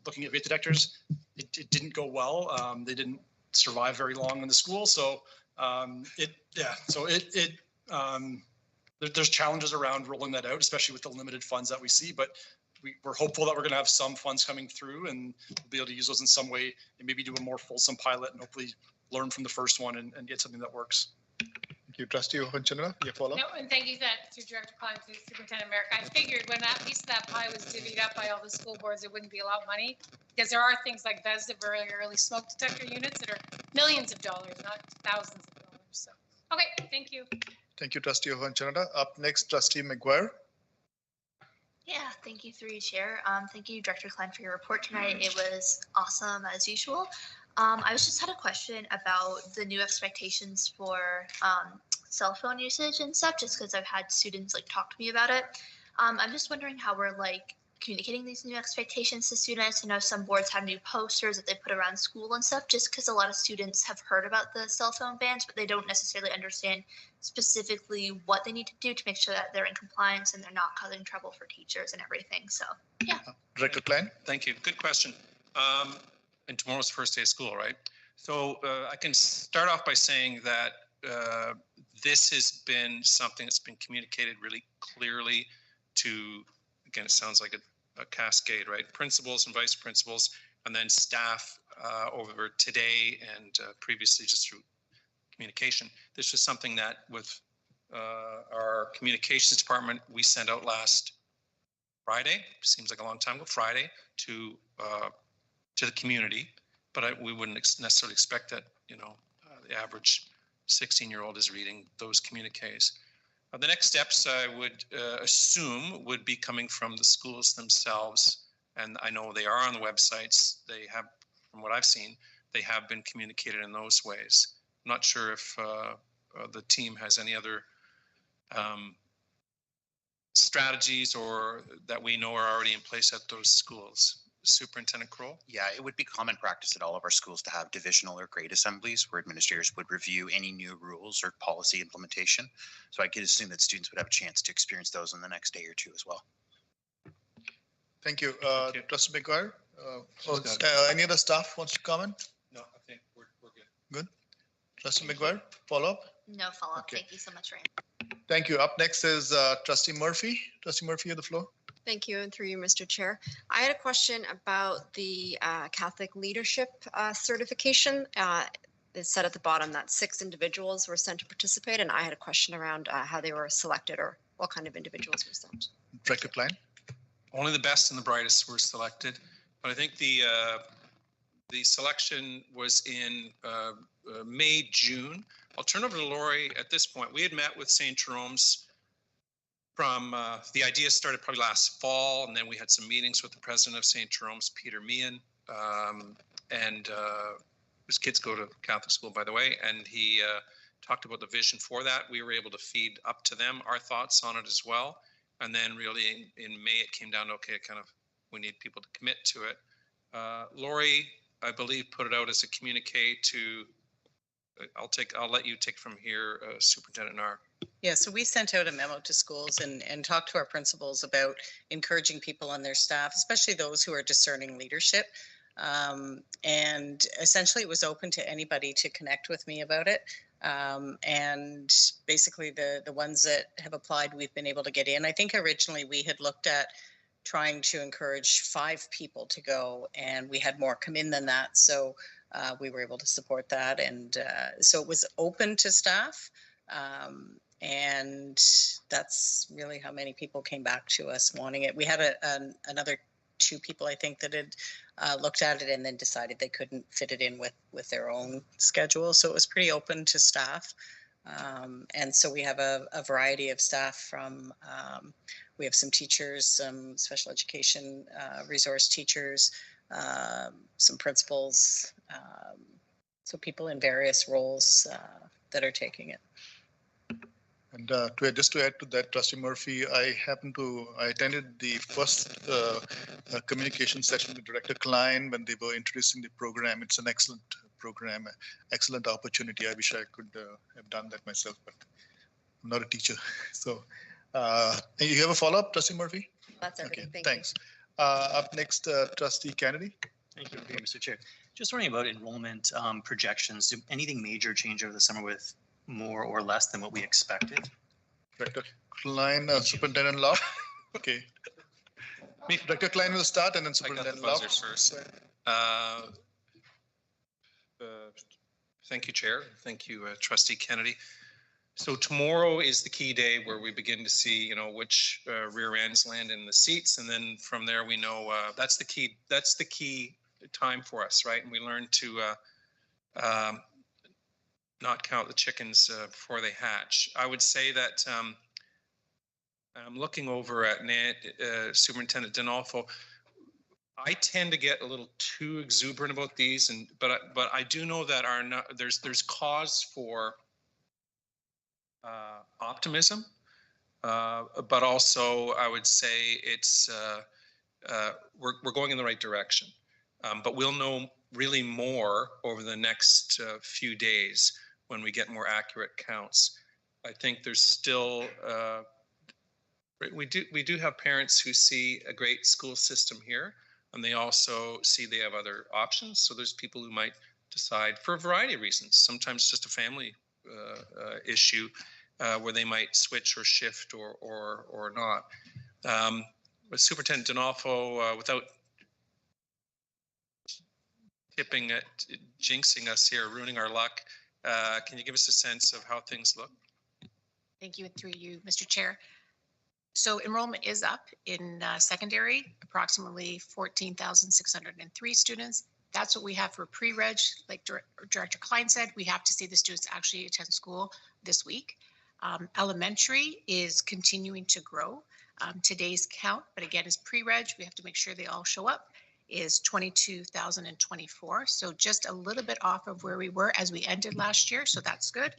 looking at vape detectors. It didn't go well. They didn't survive very long in the school. So there's challenges around rolling that out, especially with the limited funds that we see, but we're hopeful that we're going to have some funds coming through and we'll be able to use those in some way and maybe do a more fulsome pilot and hopefully learn from the first one and get something that works. Thank you. Trustee Ohanchanada, your follow-up? No, and thank you to Director Klein, to Superintendent Merrick. I figured when that piece of that pie was divvied up by all the school boards, it wouldn't be a lot of money, because there are things like VESDA, very early smoke detector units, that are millions of dollars, not thousands of dollars. So, okay, thank you. Thank you, Trustee Ohanchanada. Up next, Trustee McGuire. Yeah, thank you through you, Chair. Thank you, Director Klein, for your report tonight. It was awesome as usual. I just had a question about the new expectations for cell phone usage and stuff, just because I've had students talk to me about it. I'm just wondering how we're communicating these new expectations to students. I know some boards have new posters that they put around school and stuff, just because a lot of students have heard about the cell phone bans, but they don't necessarily understand specifically what they need to do to make sure that they're in compliance and they're not causing trouble for teachers and everything. So, yeah. Director Klein? Thank you. Good question. And tomorrow's the first day of school, right? So I can start off by saying that this has been something that's been communicated really clearly to, again, it sounds like a cascade, right? Principals and vice principals, and then staff over today and previously just through communication. This was something that with our communications department, we sent out last Friday, seems like a long time ago, Friday, to the community, but we wouldn't necessarily expect that, you know, the average 16-year-old is reading those communiques. The next steps I would assume would be coming from the schools themselves, and I know they are on the websites. They have, from what I've seen, they have been communicated in those ways. I'm not sure if the team has any other strategies or that we know are already in place at those schools. Superintendent Kroll? Yeah, it would be common practice at all of our schools to have divisional or grade assemblies where administrators would review any new rules or policy implementation. So I could assume that students would have a chance to experience those in the next day or two as well. Thank you. Trustee McGuire? Any other staff wants to comment? No, I think we're good. Good. Trustee McGuire, follow up? No follow-up. Okay. Thank you so much, Ryan. Thank you. Up next is Trustee Murphy. Trustee Murphy, you have the floor. Thank you, and through you, Mr. Chair. I had a question about the Catholic Leadership Certification. It said at the bottom that 6 individuals were sent to participate, and I had a question around how they were selected or what kind of individuals were sent. Director Klein? Only the best and the brightest were selected, but I think the selection was in May, June. I'll turn over to Lori at this point. We had met with St. Jerome's from the idea started probably last fall, and then we had some meetings with the president of St. Jerome's, Peter Meehan, and his kids go to Catholic school, by the way, and he talked about the vision for that. We were able to feed up to them our thoughts on it as well, and then really in May it came down to, okay, kind of we need people to commit to it. Lori, I believe, put it out as a communique to, I'll let you take from here, Superintendent Narr. Yeah, so we sent out a memo to schools and talked to our principals about encouraging people on their staff, especially those who are discerning leadership. And essentially it was open to anybody to connect with me about it. And basically the ones that have applied, we've been able to get in. I think originally we had looked at trying to encourage 5 people to go, and we had more come in than that. So we were able to support that. And so it was open to staff. And that's really how many people came back to us wanting it. We had another 2 people, I think, that had looked at it and then decided they couldn't fit it in with their own schedule. So it was pretty open to staff. And so we have a variety of staff from, we have some teachers, some special education resource teachers, some principals, so people in various roles that are taking it. And just to add to that, Trustee Murphy, I attended the first communication session with Director Klein when they were introducing the program. It's an excellent program, excellent opportunity. I wish I could have done that myself, but I'm not a teacher. So you have a follow-up, Trustee Murphy? That's everything. Okay, Thank thanks. Up next, Trustee Kennedy. Thank you, Mr. Chair. Just wondering about enrollment projections. Did anything major change over the summer with more or less than what we expected? Director Klein, Superintendent Law. Okay. Director Klein will start and then Superintendent Law. First. Thank you, Chair. Thank you, Trustee Kennedy. So tomorrow is the key day where we begin to see, you know, which rear ends land in the seats, and then from there we know that's the key. That's the key time for us, right? And we learn to not count the chickens before they hatch. I would say that I'm looking over at Superintendent Dinolfo. I tend to get a little too exuberant about these, but I do know that there's cause for optimism, but also I would say it's we're going in the right direction. But we'll know really more over the next few days when we get more accurate counts. I think there's still, we do have parents who see a great school system here, and they also see they have other options. So there's people who might decide for a variety of reasons, sometimes just a family issue where they might switch or shift or not. But Superintendent D'Onofrio, without tipping it, jinxing us here, ruining our luck, can you give us a sense of how things look? Thank you, through you, Mr. Chair. So enrollment is up in secondary, approximately 14,603 students. That's what we have for pre-reg. Like Director Klein said, we have to see the students actually attend school this week. Elementary is continuing to grow. Today's count, but again, is pre-reg. We have to make sure they all show up, is 22,024. So just a little bit off of where we were as we ended last year. So that's good.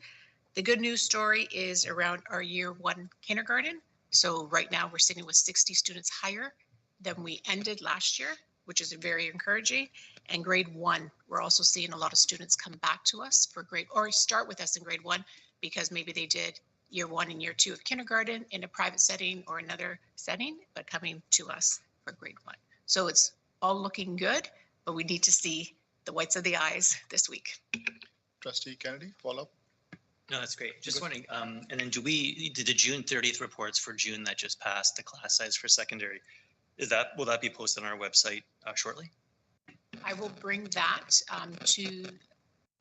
The good news story is around our year one kindergarten. So right now we're sitting with 60 students higher than we ended last year, which is very encouraging. And grade one, we're also seeing a lot of students come back to us for grade, or start with us in grade one, because maybe they did year one and year two of kindergarten in a private setting or another setting, but coming to us for grade one. So it's all looking good, but we need to see the whites of the eyes this week. Trustee Kennedy, follow up. No, that's great. Just wondering, and then did the June 30th reports for June that just passed, the class size for secondary, will that be posted on our website shortly? I will bring that to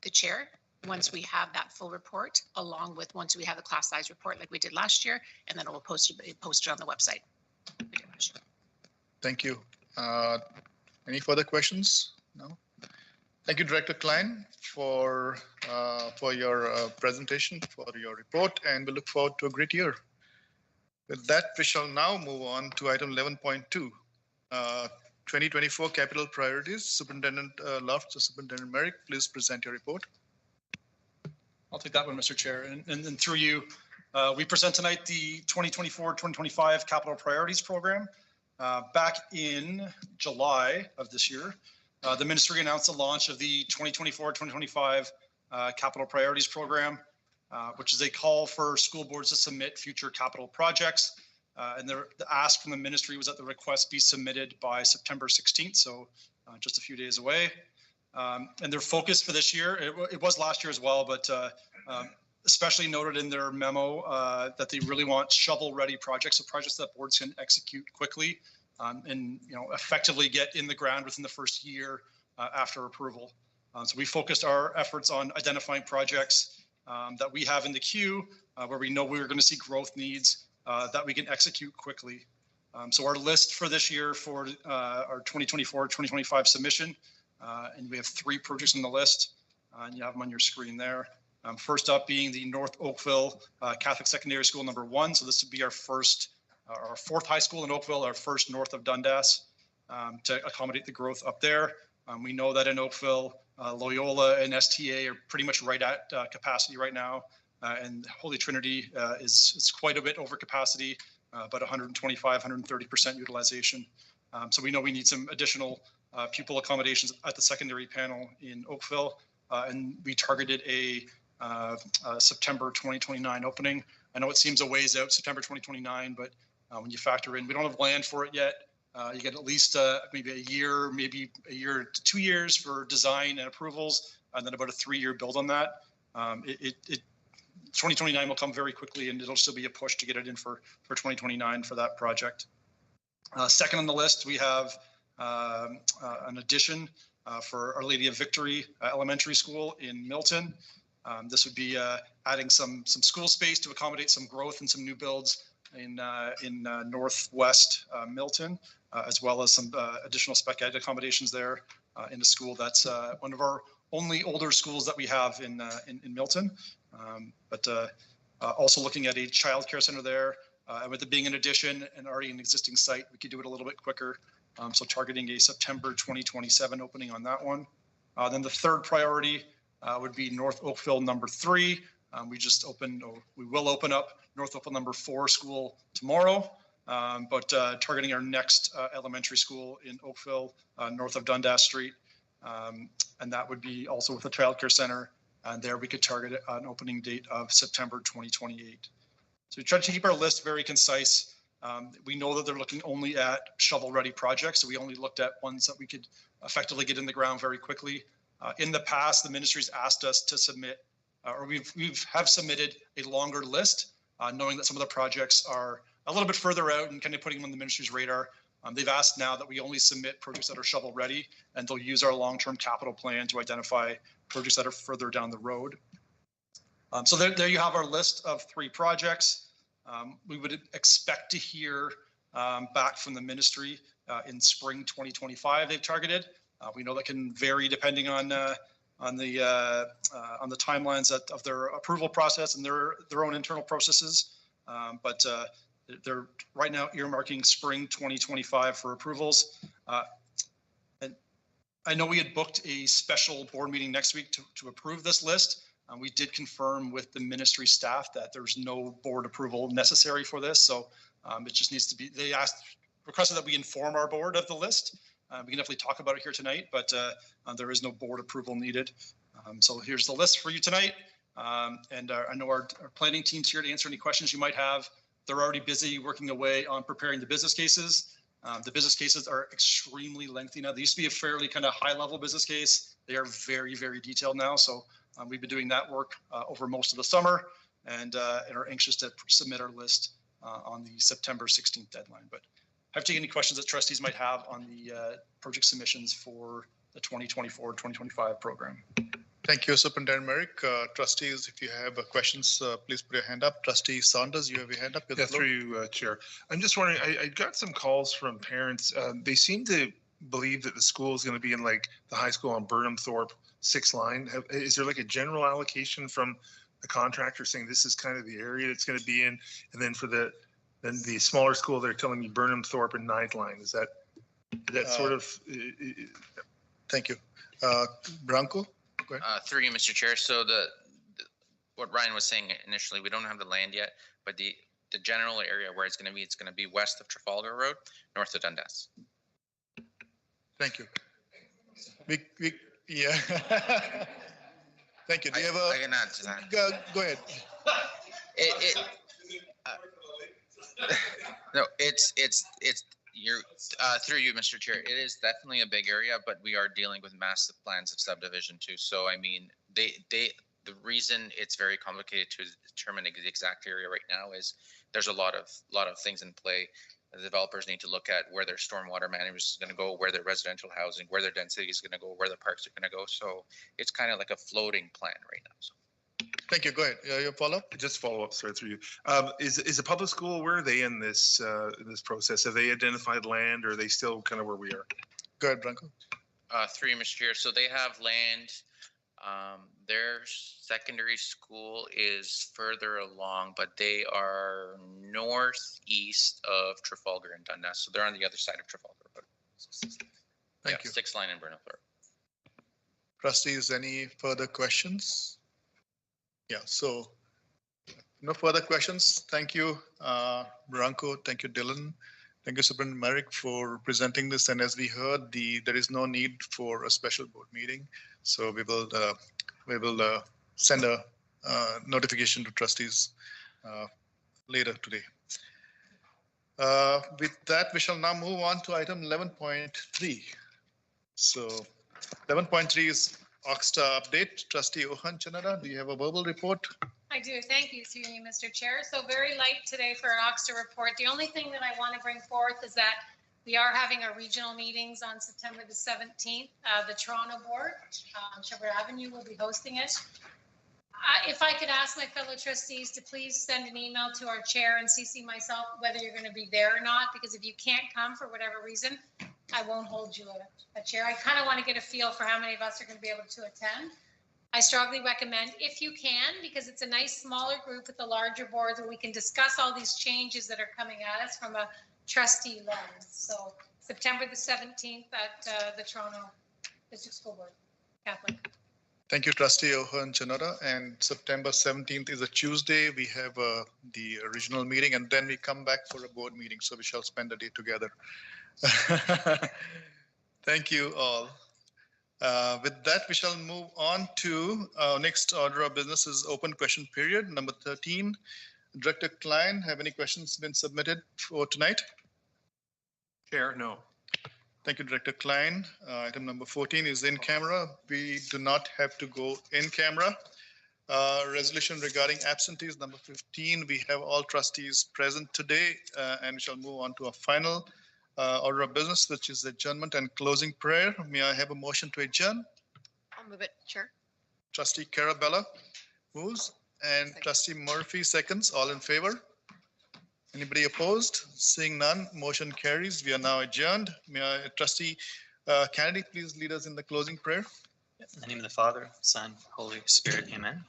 the chair once we have that full report, along with once we have the class size report like we did last year, and then it will post it on the website. Thank you. Any further questions? No. Thank you, Director Klein, for your presentation, for your report, and we look forward to a great year. With that, we shall now move on to item 11.2, 2024 capital priorities. Superintendent Luft, Superintendent Merrick, please present your report. I'll take that one, Mr. Chair. And through you, we present tonight the 2024-2025 capital priorities program. Back in July of this year, the ministry announced the launch of the 2024-2025 capital priorities program, which is a call for school boards to submit future capital projects. And the ask from the ministry was that the request be submitted by September 16th, so just a few days away. And their focus for this year, it was last year as well, but especially noted in their memo that they really want shovel-ready projects, so projects that boards can execute quickly and effectively get in the ground within the first year after approval. So we focused our efforts on identifying projects that we have in the queue where we know we're going to see growth needs that we can execute quickly. So our list for this year for our 2024-2025 submission, and we have 3 projects on the list, and you have them on your screen there. First up being the North Oakville Catholic Secondary School number 1. So this would be our first, our 4th high school in Oakville, our first north of Dundas, to accommodate the growth up there. We know that in Oakville, Loyola and STA are pretty much right at capacity right now, and Holy Trinity is quite a bit over capacity, about 125, 130% utilization. So we know we need some additional pupil accommodations at the secondary panel in Oakville, and we targeted a September 2029 opening. I know it seems a ways out, September 2029, but when you factor in, we don't have land for it yet. You get at least maybe a year to 2 years for design and approvals, and then about a 3-year build on that. 2029 will come very quickly, and it'll still be a push to get it in for 2029 for that project. Second on the list, we have an addition for Our Lady of Victory Elementary School in Milton. This would be adding some school space to accommodate some growth and some new builds in northwest Milton, as well as some additional spec ed accommodations there in the school. That's one of our only older schools that we have in Milton. But also looking at a childcare center there. With it being an addition and already an existing site, we could do it a little bit quicker. So targeting a September 2027 opening on that one. Then the third priority would be North Oakville number 3. We just opened, or we will open up North Oakville number 4 school tomorrow. but targeting our next elementary school in Oakville, north of Dundas Street. And that would be also with a childcare center. And there we could target an opening date of September 2028. So we try to keep our list very concise. We know that they're looking only at shovel-ready projects, so we only looked at ones that we could effectively get in the ground very quickly. In the past, the ministry's asked us to submit, or we've submitted a longer list, knowing that some of the projects are a little bit further out and kind of putting them on the ministry's radar. They've asked now that we only submit projects that are shovel-ready, and they'll use our long-term capital plan to identify projects that are further down the road. So there you have our list of 3 projects. We would expect to hear back from the ministry in spring 2025. They've targeted. We know that can vary depending on the timelines of their approval process and their own internal processes. But they're right now earmarking spring 2025 for approvals. And I know we had booked a special board meeting next week to approve this list. We did confirm with the ministry staff that there's no board approval necessary for this. So it just needs to be, they requested that we inform our board of the list. We can definitely talk about it here tonight, but there is no board approval needed. So here's the list for you tonight. And I know our planning team's here to answer any questions you might have. They're already busy working away on preparing the business cases. The business cases are extremely lengthy now. They used to be a fairly kind of high level business case. They are very, very detailed now. So we've been doing that work over most of the summer and are anxious to submit our list on the September 16th deadline. But have to take any questions that trustees might have on the project submissions for the 2024-2025 program. Thank you, Superintendent Merrick. Trustees, if you have questions, please put your hand up. Trustee Saunders, you have your hand up. Yeah, through you, Chair. I'm just wondering, I got some calls from parents. They seem to believe that the school is going to be in like the high school on Burnham Thorpe 6th line. Is there like a general allocation from the contractor saying this is kind of the area it's going to be in? And then for the smaller school, they're telling me Burnham Thorpe and 9th line. Is that sort of? Thank you. Branko? Through you, Mr. Chair. So what Ryan was saying initially, we don't have the land yet, but the general area where it's going to be west of Trafalgar Road, north of Dundas. Thank you. Yeah. Thank you. Do you have I can add to that. Go ahead. No, it's you're through you, Mr. Chair. It is definitely a big area, but we are dealing with massive plans of subdivision too. So I mean, the reason it's very complicated to determine the exact area right now is there's a lot of things in play. The developers need to look at where their stormwater management is going to go, where their residential housing, where their density is going to go, where the parks are going to go. So it's kind of like a floating plan right now. So. Thank you. Go ahead. Your follow-up? Just follow-up, sorry, through you. Is the public school, where are they in this process? Have they identified land, or are they still kind of where we are? Go ahead, Branko. Through you, Mr. Chair. So they have land. Their secondary school is further along, but they are northeast of Trafalgar and Dundas. So they're on the other side of Trafalgar Road. Thank you. 6th line in Burnham Thorpe. Trustees, any further questions? Yeah, so no further questions. Thank you, Branko. Thank you, Dylan. Thank you, Superintendent Merrick, for presenting this. And as we heard, there is no need for a special board meeting. So we will send a notification to trustees later today. With that, we shall now move on to item 11.3. So 11.3 is Oxta update. Trustee Ohan Chanada, do you have a verbal report? I do. Thank you, through you, Mr. Chair. So very light today for an Oxta report. The only thing that I want to bring forth is that we are having our regional meetings on September the 17th. The Toronto board, Shepherd Avenue, will be hosting it. If I could ask my fellow trustees to please send an email to our chair and CC myself whether you're going to be there or not, because if you can't come for whatever reason, I won't hold you a chair. I kind of want to get a feel for how many of us are going to be able to attend. I strongly recommend, if you can, because it's a nice smaller group with the larger boards where we can discuss all these changes that are coming at us from a trustee lens. So September the 17th at the Toronto District School Board, Catholic. Thank you, Trustee Ohan Chanoda. And September 17th is a Tuesday. We have the original meeting, and then we come back for a board meeting. So we shall spend the day together. Thank you all. With that, we shall move on to our next order of business is open question period, number 13. Director Klein, have any questions been submitted for tonight? Chair, no. Thank you, Director Klein. Item number 14 is in camera. We do not have to go in camera. Resolution regarding absentees, number 15. We have all trustees present today, and we shall move on to our final order of business, which is adjournment and closing prayer. May I have a motion to adjourn? I'll move it, Chair. Trustee Carabella moves, and Trustee Murphy seconds. All in favor? Anybody opposed? Seeing none, motion carries. We are now adjourned. May I, Trustee Kennedy, please lead us in the closing prayer? In the name of the Father, Son, Holy Spirit, amen.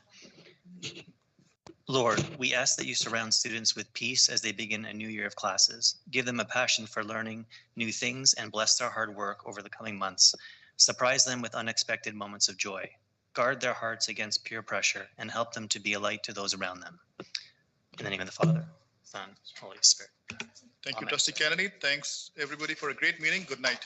Lord, we ask that you surround students with peace as they begin a new year of classes. Give them a passion for learning new things and bless their hard work over the coming months. Surprise them with unexpected moments of joy. Guard their hearts against peer pressure and help them to be a light to those around them. In the name of the Father, Son, Holy Spirit. Thank you, Amen. Trustee Kennedy. Thanks, everybody, for a great meeting. Good night.